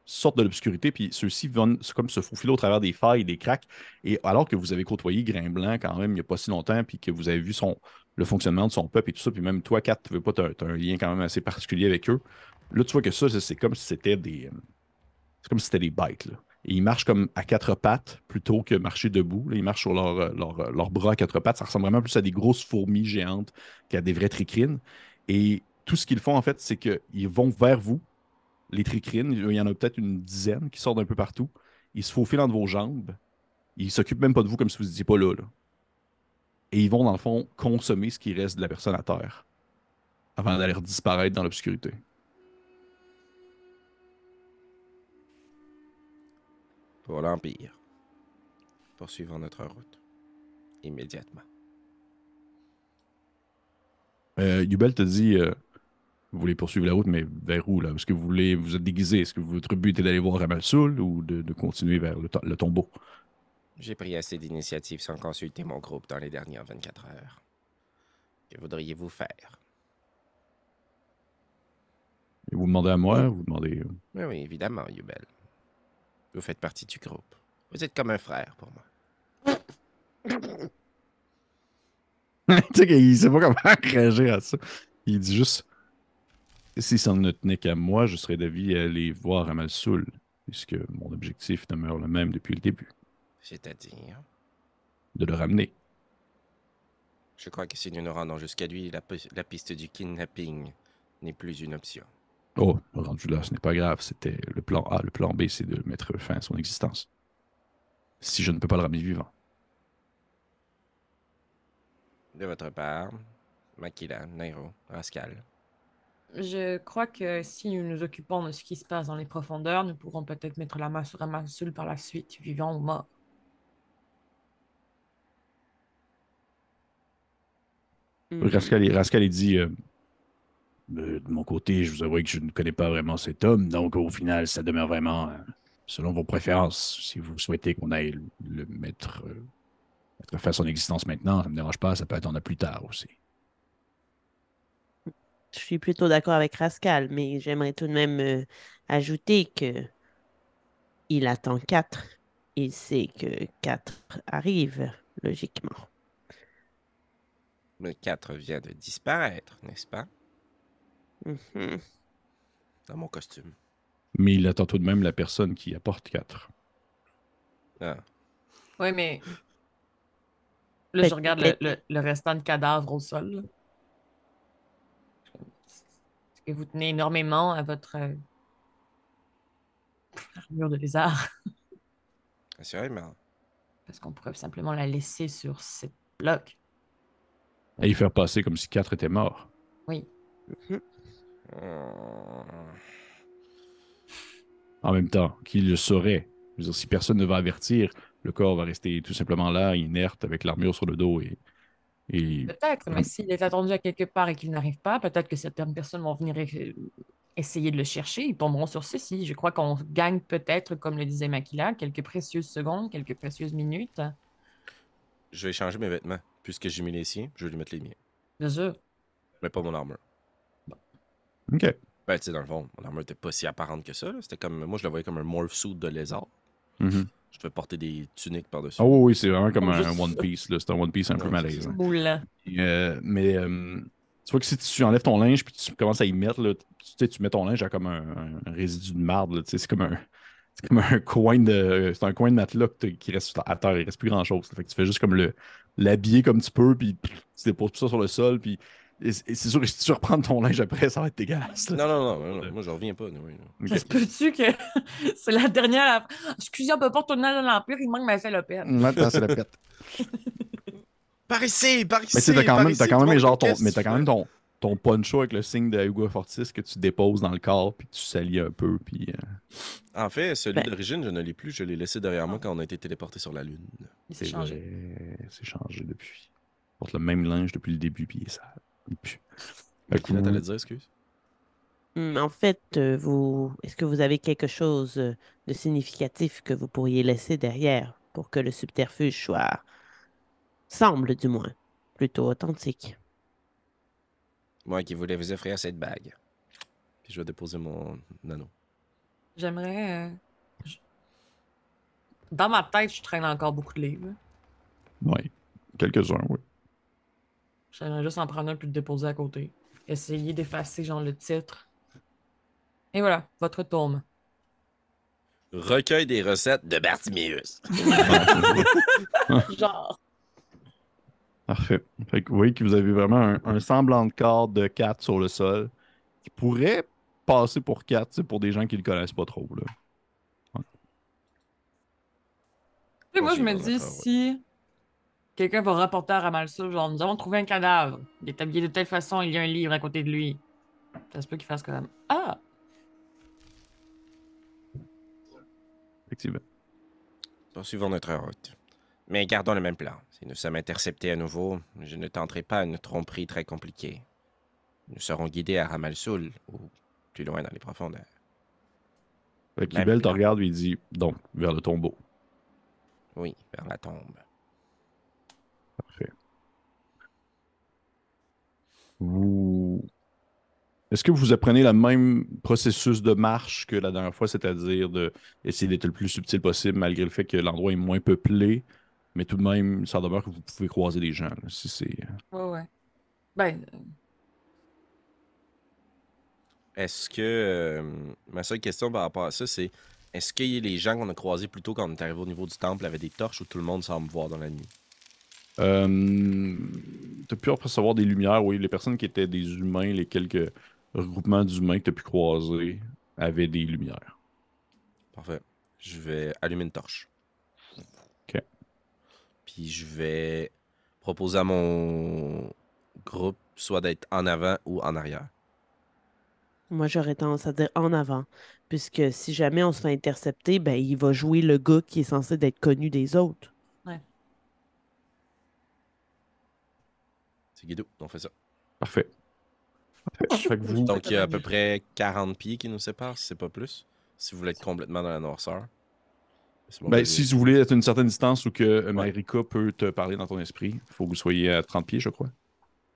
[SPEAKER 1] sortent de l'obscurité, puis ceux-ci vont comme se faufiler au travers des failles, des cracks. Et alors que vous avez côtoyé Grimblanc quand même il n'y a pas si longtemps, puis que vous avez vu le fonctionnement de son peuple et tout ça, puis même toi, Kat, tu veux pas, t'as un lien quand même assez particulier avec eux. Là, tu vois que ça, c'est comme si c'était c'est comme si c'était des bêtes, là. Et ils marchent comme à quatre pattes plutôt que marcher debout. Là, ils marchent sur leurs bras à quatre pattes. Ça ressemble vraiment plus à des grosses fourmis géantes qu'à des vraies tricrines. Et tout ce qu'ils font, en fait, c'est qu'ils vont vers vous, les tricrines. Il y en a peut-être une dizaine qui sortent d'un peu partout. Ils se faufilent entre vos jambes. Ils s'occupent même pas de vous comme si vous n'étiez pas là, là. Et ils vont, dans le fond, consommer ce qui reste de la personne à terre avant d'aller disparaître dans l'obscurité.
[SPEAKER 5] Pour l'Empire. Poursuivons notre route. Immédiatement.
[SPEAKER 1] Yubel te dit vous voulez poursuivre la route, mais vers où, là? Est-ce que vous êtes déguisé? Est-ce que votre but est d'aller voir Ramalsoul ou de continuer vers le tombeau?
[SPEAKER 5] J'ai pris assez d'initiatives sans consulter mon groupe dans les dernières 24 heures. Que voudriez-vous faire?
[SPEAKER 1] Et vous demandez à moi, vous demandez.
[SPEAKER 5] Oui, oui, évidemment, Yubel. Vous faites partie du groupe. Vous êtes comme un frère pour moi.
[SPEAKER 1] Tu sais qu'il sait pas comment réagir à ça. Il dit juste si ça ne tenait qu'à moi, je serais d'avis à aller voir Ramalsoul, puisque mon objectif demeure le même depuis le début,
[SPEAKER 5] C'est-à-dire...
[SPEAKER 1] de le ramener.
[SPEAKER 5] Je crois que si nous nous rendons jusqu'à lui, la piste du kidnapping n'est plus une option.
[SPEAKER 1] Oh, rendu là, ce n'est pas grave. C'était le plan A. Le plan B, c'est de mettre fin à son existence. Si je ne peux pas le ramener vivant.
[SPEAKER 5] De votre part, Makila, Nairo, Rascal.
[SPEAKER 2] Je crois que si nous nous occupons de ce qui se passe dans les profondeurs, nous pourrons peut-être mettre la main sur Ramassul par la suite, vivant ou mort.
[SPEAKER 1] Rascal, il dit de mon côté, je vous avoue que je ne connais pas vraiment cet homme, donc au final, ça demeure vraiment selon vos préférences. Si vous souhaitez qu'on aille le mettre
[SPEAKER 6] Ça fait son existence maintenant, ça me dérange pas, ça peut attendre à plus tard aussi.
[SPEAKER 3] Je suis plutôt d'accord avec Rascal, mais j'aimerais tout de même ajouter que il attend 4. Il sait que 4 arrive, logiquement.
[SPEAKER 4] Le 4 vient de disparaître, n'est-ce pas?
[SPEAKER 3] Mhm.
[SPEAKER 4] Dans mon costume.
[SPEAKER 6] Mais il attend tout de même la personne qui apporte 4.
[SPEAKER 4] Ah.
[SPEAKER 2] Oui, mais là, je regarde
[SPEAKER 3] Peut-être.
[SPEAKER 2] le restant de cadavres au sol. Là. Est-ce que vous tenez énormément à votre armure de lézard?
[SPEAKER 4] Assurément.
[SPEAKER 2] Parce qu'on pourrait simplement la laisser sur cette bloc.
[SPEAKER 6] Et y faire passer comme si 4 était mort.
[SPEAKER 2] Oui.
[SPEAKER 3] Mhm.
[SPEAKER 6] En même temps, qui le saurait? Je veux dire, si personne ne va avertir, le corps va rester tout simplement là, inerte, avec l'armure sur le dos et...
[SPEAKER 2] Peut-être, mais s'il est attendu à quelque part et qu'il n'arrive pas, peut-être que certaines personnes vont venir essayer de le chercher. Ils tomberont sur ceci. Je crois qu'on gagne peut-être, comme le disait Makila, quelques précieuses secondes, quelques précieuses minutes.
[SPEAKER 4] Je vais changer mes vêtements. Puisque j'ai mis les siens, je vais lui mettre les miens.
[SPEAKER 2] Bien sûr.
[SPEAKER 4] Mais pas mon armure.
[SPEAKER 6] OK.
[SPEAKER 4] Ben, tu sais, dans le fond, mon armure était pas si apparente que ça. Là. C'était comme. Moi, je la voyais comme un morph suit de lézard.
[SPEAKER 6] Mhm.
[SPEAKER 4] Je devais porter des tuniques par-dessus.
[SPEAKER 6] Ah oui, c'est vraiment comme
[SPEAKER 2] Oh,
[SPEAKER 6] un
[SPEAKER 2] juste
[SPEAKER 6] One Piece. Là. C'est un One Piece un peu
[SPEAKER 4] Ouais,
[SPEAKER 6] malaisant.
[SPEAKER 2] Moule.
[SPEAKER 6] Mais tu vois que si tu enlèves ton linge puis tu commences à y mettre, là, tu mets ton linge à comme un résidu de marde. Là, c'est comme un coin de. C'est un coin de matelas qui reste à terre. Il reste plus grand-chose. Fait que tu fais juste comme l'habiller comme tu peux, puis tu déposes tout ça sur le sol, puis. Et c'est sûr que si tu reprends ton linge après, ça va être dégueulasse. Là.
[SPEAKER 4] Non, moi, je reviens pas. Oui,
[SPEAKER 6] Ok.
[SPEAKER 2] Ça se peut-tu que c'est la dernière. Excusez, on peut pas retourner dans l'Empire, il manque ma salopette.
[SPEAKER 6] Maintenant, c'est la pète.
[SPEAKER 4] Par ici, par ici.
[SPEAKER 6] Mais tu sais, t'as quand
[SPEAKER 4] par
[SPEAKER 6] même,
[SPEAKER 4] ici,
[SPEAKER 6] t'as quand
[SPEAKER 4] tout le
[SPEAKER 6] même,
[SPEAKER 4] monde,
[SPEAKER 6] genre,
[SPEAKER 4] qu'est-ce
[SPEAKER 6] mais
[SPEAKER 4] que
[SPEAKER 6] t'as
[SPEAKER 4] tu
[SPEAKER 6] quand même
[SPEAKER 4] fais?
[SPEAKER 6] ton poncho avec le signe de Hugo Fortis que tu déposes dans le corps, puis tu salis un peu, puis.
[SPEAKER 4] En fait, celui
[SPEAKER 3] Ben.
[SPEAKER 4] d'origine, je ne l'ai plus. Je l'ai laissé derrière moi quand on a été téléporté sur la Lune.
[SPEAKER 2] Il s'est
[SPEAKER 6] C'est
[SPEAKER 2] changé.
[SPEAKER 6] vrai, c'est changé depuis. Il porte le même linge depuis le début, puis il est sale. Il pue. Fait que
[SPEAKER 4] Qui là,
[SPEAKER 6] vous-
[SPEAKER 4] t'allais dire, excuse?
[SPEAKER 3] En fait, est-ce que vous avez quelque chose de significatif que vous pourriez laisser derrière pour que le subterfuge semble du moins, plutôt authentique?
[SPEAKER 4] Moi qui voulais vous offrir cette bague. Puis je vais déposer mon anneau.
[SPEAKER 2] J'aimerais. Dans ma tête, je traîne encore beaucoup de livres.
[SPEAKER 6] Ouais, quelques-uns, oui.
[SPEAKER 2] J'aimerais juste en prendre un puis le déposer à côté. Essayer d'effacer, genre, le titre. Et voilà, votre tome.
[SPEAKER 4] Recueil des recettes de Bartimius.
[SPEAKER 2] Genre.
[SPEAKER 6] Parfait. Fait que vous voyez que vous avez vraiment un semblant de corps de 4 sur le sol qui pourrait passer pour 4, pour des gens qui le connaissent pas trop. Là.
[SPEAKER 2] Et moi, je me
[SPEAKER 4] Poursuivre
[SPEAKER 2] dis,
[SPEAKER 4] notre-
[SPEAKER 2] si quelqu'un va rapporter à Ramalsa, genre, nous avons trouvé un cadavre. Il est habillé de telle façon, il y a un livre à côté de lui. Ça se peut qu'il fasse comme Ah!
[SPEAKER 6] Effectivement.
[SPEAKER 4] Poursuivons notre route. Mais gardons le même plan. Si nous sommes interceptés à nouveau, je ne tenterai pas une tromperie très compliquée. Nous serons guidés à Ramalsoul ou plus loin dans les profondeurs.
[SPEAKER 6] Fait que
[SPEAKER 4] Même
[SPEAKER 6] Kibel te
[SPEAKER 4] plan.
[SPEAKER 6] regarde et il dit donc, vers le tombeau.
[SPEAKER 4] Oui, vers la tombe.
[SPEAKER 6] Parfait. Est-ce que vous apprenez le même processus de marche que la dernière fois, c'est-à-dire d'essayer d'être le plus subtil possible malgré le fait que l'endroit est moins peuplé, mais tout de même, ça demeure que vous pouvez croiser des gens. Là, si c'est...
[SPEAKER 2] Ouais. Ben,
[SPEAKER 4] Est-ce que. Ma seule question par rapport à ça, c'est est-ce que les gens qu'on a croisés plus tôt quand on est arrivé au niveau du temple avaient des torches ou tout le monde semble voir dans la nuit?
[SPEAKER 6] T'as pu recevoir des lumières, oui. Les personnes qui étaient des humains, les quelques regroupements d'humains que t'as pu croiser avaient des lumières.
[SPEAKER 4] Parfait. Je vais allumer une torche.
[SPEAKER 6] OK.
[SPEAKER 4] Puis je vais proposer à mon groupe soit d'être en avant ou en arrière.
[SPEAKER 3] Moi, j'aurais tendance à dire en avant, puisque si jamais on se fait intercepter, ben, il va jouer le gars qui est censé d'être connu des autres.
[SPEAKER 4] C'est Guido, on fait ça.
[SPEAKER 6] Parfait. Fait que vous...
[SPEAKER 4] Donc il y a à peu près 40 pieds qui nous séparent, si c'est pas plus. Si vous voulez être complètement dans la noirceur.
[SPEAKER 5] C'est mon
[SPEAKER 6] Ben,
[SPEAKER 5] plaisir.
[SPEAKER 6] si vous voulez être à une certaine distance ou que Marika peut te parler dans ton esprit, il faut que vous soyez à 30 pieds, je crois.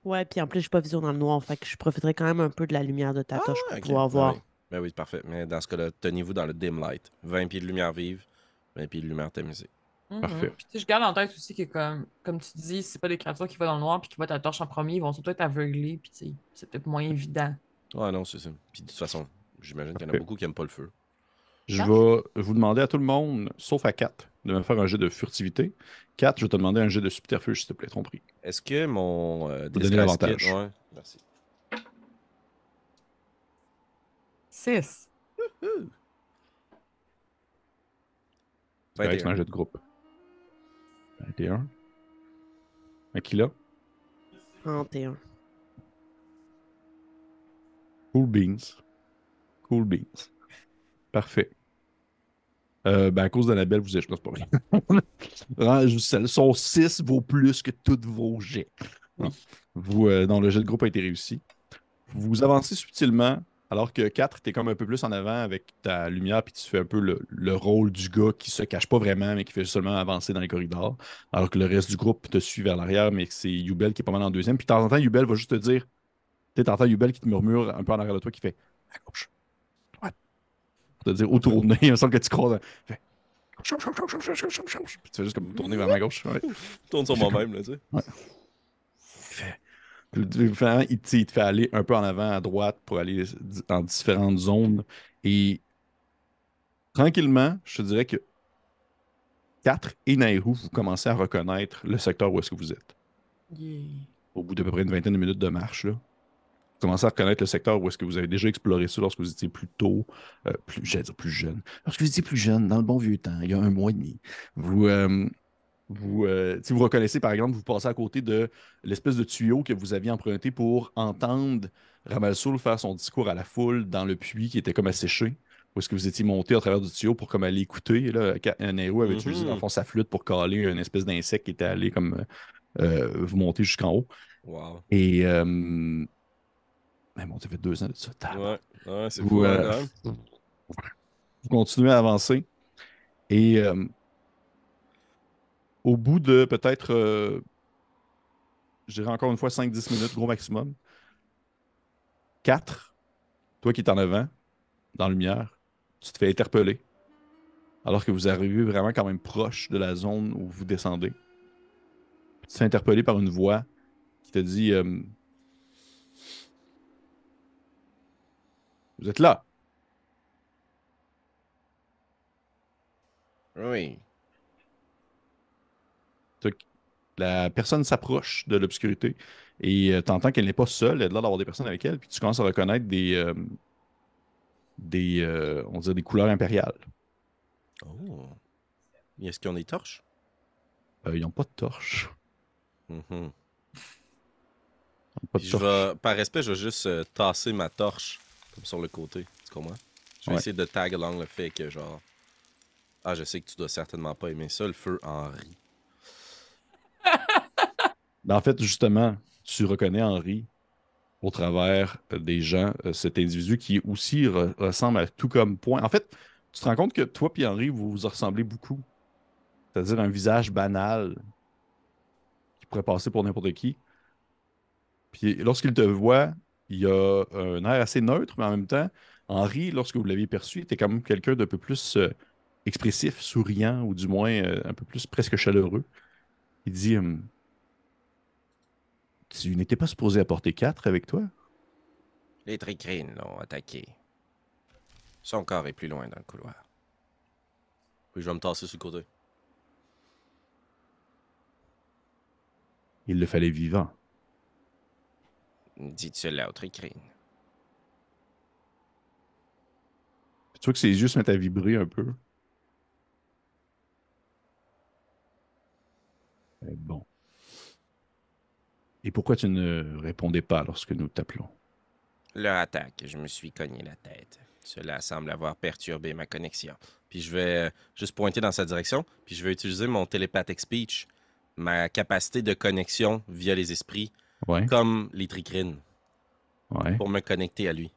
[SPEAKER 3] Ouais, puis en plus, j'ai pas vision dans le noir, fait que je profiterai quand même un peu de la lumière de ta torche pour
[SPEAKER 5] Ok.
[SPEAKER 3] pouvoir voir.
[SPEAKER 5] Oui. Ben oui, parfait. Mais dans ce cas-là, tenez-vous dans le dim light. 20 pieds de lumière vive, 20 pieds de lumière tamisée.
[SPEAKER 6] Parfait.
[SPEAKER 2] Puis, tu sais, je garde en tête aussi que, comme tu dis, c'est pas des créatures qui vont dans le noir puis qui voient ta torche en premier, ils vont surtout être aveuglés, puis tu sais, c'est peut-être moins évident.
[SPEAKER 5] Ouais, non, c'est ça. Puis de toute façon, j'imagine qu'il y en a
[SPEAKER 6] Parfait.
[SPEAKER 5] beaucoup qui aiment pas le feu.
[SPEAKER 6] Je vais vous demander à tout le monde, sauf à 4, de me faire un jet de furtivité. 4, je vais te demander un jet de subterfuge, s'il te plaît, tromperie.
[SPEAKER 5] Est-ce que mon
[SPEAKER 6] donner
[SPEAKER 5] disguise
[SPEAKER 6] l'avantage.
[SPEAKER 5] kit... Ouais, merci.
[SPEAKER 2] 6.
[SPEAKER 6] C'est correct, c'est un jet de groupe. 21. Aquila.
[SPEAKER 3] 31.
[SPEAKER 6] Cool beans. Cool beans. Parfait. Ben à cause d'Annabelle, vous êtes, je pense pas rien. Son 6 vaut plus que tous vos jets.
[SPEAKER 5] Oui.
[SPEAKER 6] Donc, le jet de groupe a été réussi. Vous avancez subtilement, alors que 4, t'es comme un peu plus en avant avec ta lumière, puis tu fais un peu le rôle du gars qui se cache pas vraiment, mais qui fait seulement avancer dans les corridors. Alors que le reste du groupe te suit vers l'arrière, mais que c'est Yubel qui est pas mal en deuxième. Puis de temps en temps, Yubel va juste te dire, tu sais, t'entends Yubel qui te murmure un peu en arrière de toi, qui fait à gauche, droite. Pour te dire où tourner, il me semble que tu croises. Fait, puis tu fais juste comme tourner vers ma gauche. Ouais.
[SPEAKER 5] Tourne sur moi-même, là, tu sais.
[SPEAKER 6] Ouais. Finalement, il te fait aller un peu en avant, à droite, pour aller dans différentes zones. Et tranquillement, je te dirais que 4 et Nairou, vous commencez à reconnaître le secteur où est-ce que vous êtes. Au bout d'à peu près une vingtaine de minutes de marche, là. Vous commencez à reconnaître le secteur où est-ce que vous avez déjà exploré ça lorsque vous étiez plus tôt, j'allais dire plus jeune. Lorsque vous étiez plus jeune, dans le bon vieux temps, il y a 1 mois et demi, si vous reconnaissez, par exemple, vous passez à côté de l'espèce de tuyau que vous aviez emprunté pour entendre Ramalsoul faire son discours à la foule dans le puits qui était comme asséché, où est-ce que vous étiez monté à travers du tuyau pour comme aller écouter. Et là, un héros avait utilisé dans le fond sa flûte pour caler une espèce d'insecte qui était allé comme vous monter jusqu'en haut.
[SPEAKER 5] Wow.
[SPEAKER 6] Et bon, ça fait 2 ans de ça.
[SPEAKER 5] Ouais, c'est fou, hein, quand même.
[SPEAKER 6] Vous continuez à avancer. Et au bout de peut-être, je dirais encore une fois 5-10 minutes, gros maximum, 4, toi qui es en avant, dans la lumière, tu te fais interpeller. Alors que vous arrivez vraiment quand même proche de la zone où vous descendez. Tu te fais interpeller par une voix qui te dit vous êtes là.
[SPEAKER 5] Oui.
[SPEAKER 6] La personne s'approche de l'obscurité et tu entends qu'elle n'est pas seule, elle a l'air d'avoir des personnes avec elle, puis tu commences à reconnaître on dirait des couleurs impériales.
[SPEAKER 5] Oh. Est-ce qu'ils ont des torches?
[SPEAKER 6] Ils n'ont pas de torche.
[SPEAKER 5] Mhm.
[SPEAKER 6] Pas de
[SPEAKER 5] Puis
[SPEAKER 6] torche.
[SPEAKER 5] par respect, je vais juste tasser ma torche comme sur le côté. Tu comprends? Je vais essayer de tag along le fait que genre... Ah, je sais que tu dois certainement pas aimer ça, le feu Henri.
[SPEAKER 6] Ben, en fait, justement, tu reconnais Henri au travers des gens, cet individu qui aussi ressemble à tout comme point. En fait, tu te rends compte que toi et Henri, vous vous ressemblez beaucoup. C'est-à-dire un visage banal qui pourrait passer pour n'importe qui. Puis lorsqu'il te voit, il a un air assez neutre, mais en même temps, Henri, lorsque vous l'aviez perçu, était quand même quelqu'un d'un peu plus expressif, souriant, ou du moins un peu plus presque chaleureux. Il dit tu n'étais pas supposé apporter 4 avec toi?
[SPEAKER 5] Les tricrines l'ont attaqué. Son corps est plus loin dans le couloir. Puis je vais me tasser sur le côté.
[SPEAKER 6] Il le fallait vivant.
[SPEAKER 5] Dites cela aux tricrines.
[SPEAKER 6] Tu vois que ses yeux se mettent à vibrer un peu. Bon. Et pourquoi tu ne répondais pas lorsque nous t'appelons?
[SPEAKER 5] Leur attaque, je me suis cogné la tête. Cela semble avoir perturbé ma connexion. Puis je vais juste pointer dans sa direction, puis je vais utiliser mon telepathic speech, ma capacité de connexion via les esprits,
[SPEAKER 6] Ouais.
[SPEAKER 5] comme les tricrines,
[SPEAKER 6] Ouais.
[SPEAKER 5] pour me connecter à lui.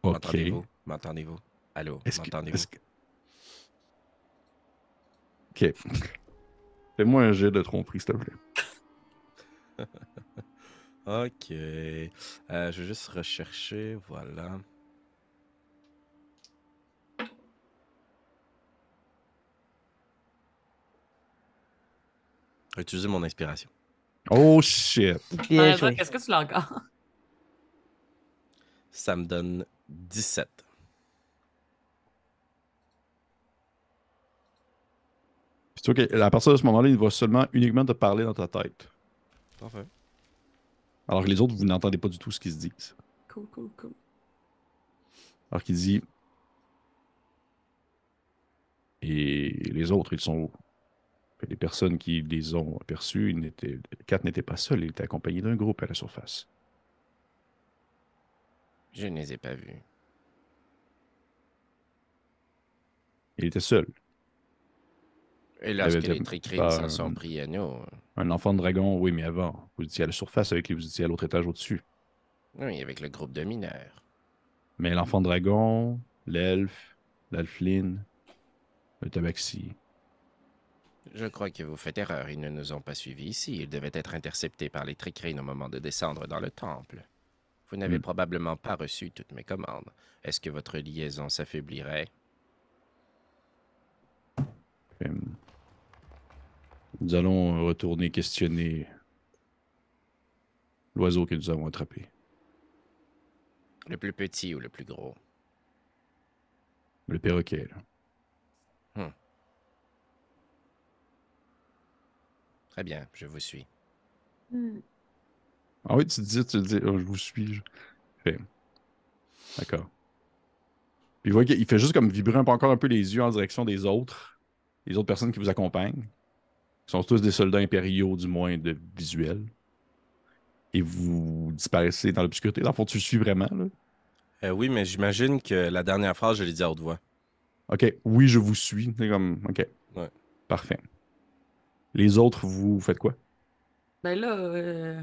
[SPEAKER 6] OK.
[SPEAKER 5] M'entendez-vous? M'entendez-vous? Allô?
[SPEAKER 6] Est-ce que-
[SPEAKER 5] M'entendez-vous?
[SPEAKER 6] est-ce que- Ok. Fais-moi un jet de tromperie, s'il te plaît.
[SPEAKER 5] Ok. Je vais juste rechercher. Voilà. Je vais utiliser mon inspiration.
[SPEAKER 6] Oh shit!
[SPEAKER 3] Bien
[SPEAKER 2] Ça,
[SPEAKER 3] joué.
[SPEAKER 2] qu'est-ce que tu l'as encore?
[SPEAKER 5] Ça me donne 17.
[SPEAKER 6] Puis tu vois qu'à partir de ce moment-là, il va seulement uniquement te parler dans ta tête.
[SPEAKER 5] Parfait.
[SPEAKER 6] Alors que les autres, vous n'entendez pas du tout ce qu'ils se disent.
[SPEAKER 2] Cool, cool, cool.
[SPEAKER 6] Alors qu'il dit. Et les autres, ils sont où? Puis les personnes qui les ont aperçus, Kat n'était pas seul, il était accompagné d'un groupe à la surface.
[SPEAKER 5] Je ne les ai pas vus.
[SPEAKER 6] Il était seul.
[SPEAKER 5] Et
[SPEAKER 6] Il
[SPEAKER 5] lorsque
[SPEAKER 6] avait
[SPEAKER 5] les Tricrines
[SPEAKER 6] pas
[SPEAKER 5] s'en sont pris à nous,
[SPEAKER 6] un enfant de dragon, oui, mais avant, vous étiez à la surface avec lui, vous étiez à l'autre étage au-dessus.
[SPEAKER 5] oui, avec le groupe de mineurs.
[SPEAKER 6] Mais l'enfant de dragon, l'elfe, l'alfline, le tabaxi.
[SPEAKER 5] Je crois que vous faites erreur. Ils ne nous ont pas suivis ici. Ils devaient être interceptés par les Tricrines au moment de descendre dans le temple. Vous n'avez probablement pas reçu toutes mes commandes. Est-ce que votre liaison s'affaiblirait?
[SPEAKER 6] Nous allons retourner questionner l'oiseau que nous avons attrapé.
[SPEAKER 5] Le plus petit ou le plus gros?
[SPEAKER 6] Le perroquet, là.
[SPEAKER 5] Très bien, je vous suis.
[SPEAKER 6] Ah oui, tu le dis, oh, je vous suis. Fait. D'accord. Puis il voit qu'il fait juste comme vibrer encore un peu les yeux en direction des autres personnes qui vous accompagnent. Ils sont tous des soldats impériaux, du moins de visuel. Et vous disparaissez dans l'obscurité. Dans le fond, tu le suis vraiment, là.
[SPEAKER 5] Oui, mais j'imagine que la dernière phrase, je l'ai dit à haute voix.
[SPEAKER 6] OK, oui, je vous suis. C'est comme, OK.
[SPEAKER 5] Ouais.
[SPEAKER 6] Parfait. Les autres, vous faites quoi?
[SPEAKER 2] Ben là,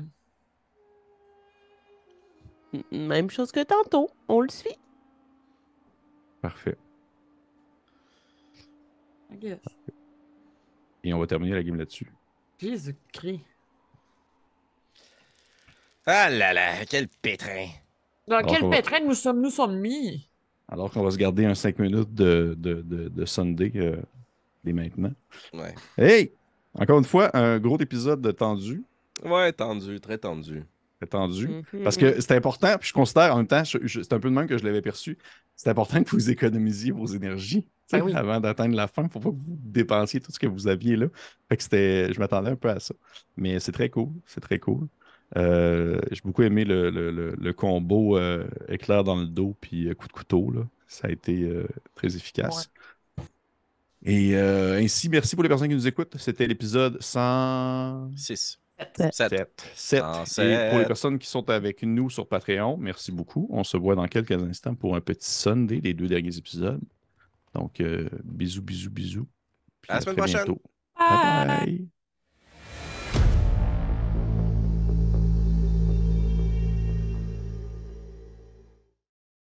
[SPEAKER 3] Même chose que tantôt. On le suit.
[SPEAKER 6] Parfait.
[SPEAKER 2] I guess.
[SPEAKER 6] Et on va terminer la game là-dessus.
[SPEAKER 2] Jésus-Christ.
[SPEAKER 5] Ah là là, quel pétrin!
[SPEAKER 2] Dans
[SPEAKER 6] Alors qu'on
[SPEAKER 2] quel
[SPEAKER 6] va-
[SPEAKER 2] pétrin nous sommes mis?
[SPEAKER 6] Alors qu'on va se garder un 5 minutes de Sunday dès maintenant.
[SPEAKER 5] Ouais.
[SPEAKER 6] Hey! Encore une fois, un gros épisode tendu.
[SPEAKER 5] Ouais, tendu, très tendu.
[SPEAKER 6] Très tendu.
[SPEAKER 3] Mhm.
[SPEAKER 6] Parce que c'est important, puis je considère en même temps, c'est un peu de même que je l'avais perçu, c'est important que vous économisiez vos énergies tu sais,
[SPEAKER 2] Ben oui.
[SPEAKER 6] avant d'atteindre la fin. Il ne faut pas que vous dépensiez tout ce que vous aviez là. Fait que je m'attendais un peu à ça. Mais c'est très cool. C'est très cool. J'ai beaucoup aimé le combo éclair dans le dos puis coup de couteau. Là. Ça a été très efficace. Et ainsi, merci pour les personnes qui nous écoutent. C'était l'épisode
[SPEAKER 5] 6.
[SPEAKER 3] 7.
[SPEAKER 5] 7.
[SPEAKER 6] 7. Et pour les personnes qui sont avec nous sur Patreon, merci beaucoup. On se voit dans quelques instants pour un petit Sunday, les 2 derniers épisodes. Donc, bisous, bisous, bisous. Puis
[SPEAKER 5] À la semaine prochaine.
[SPEAKER 6] bientôt. Bye bye.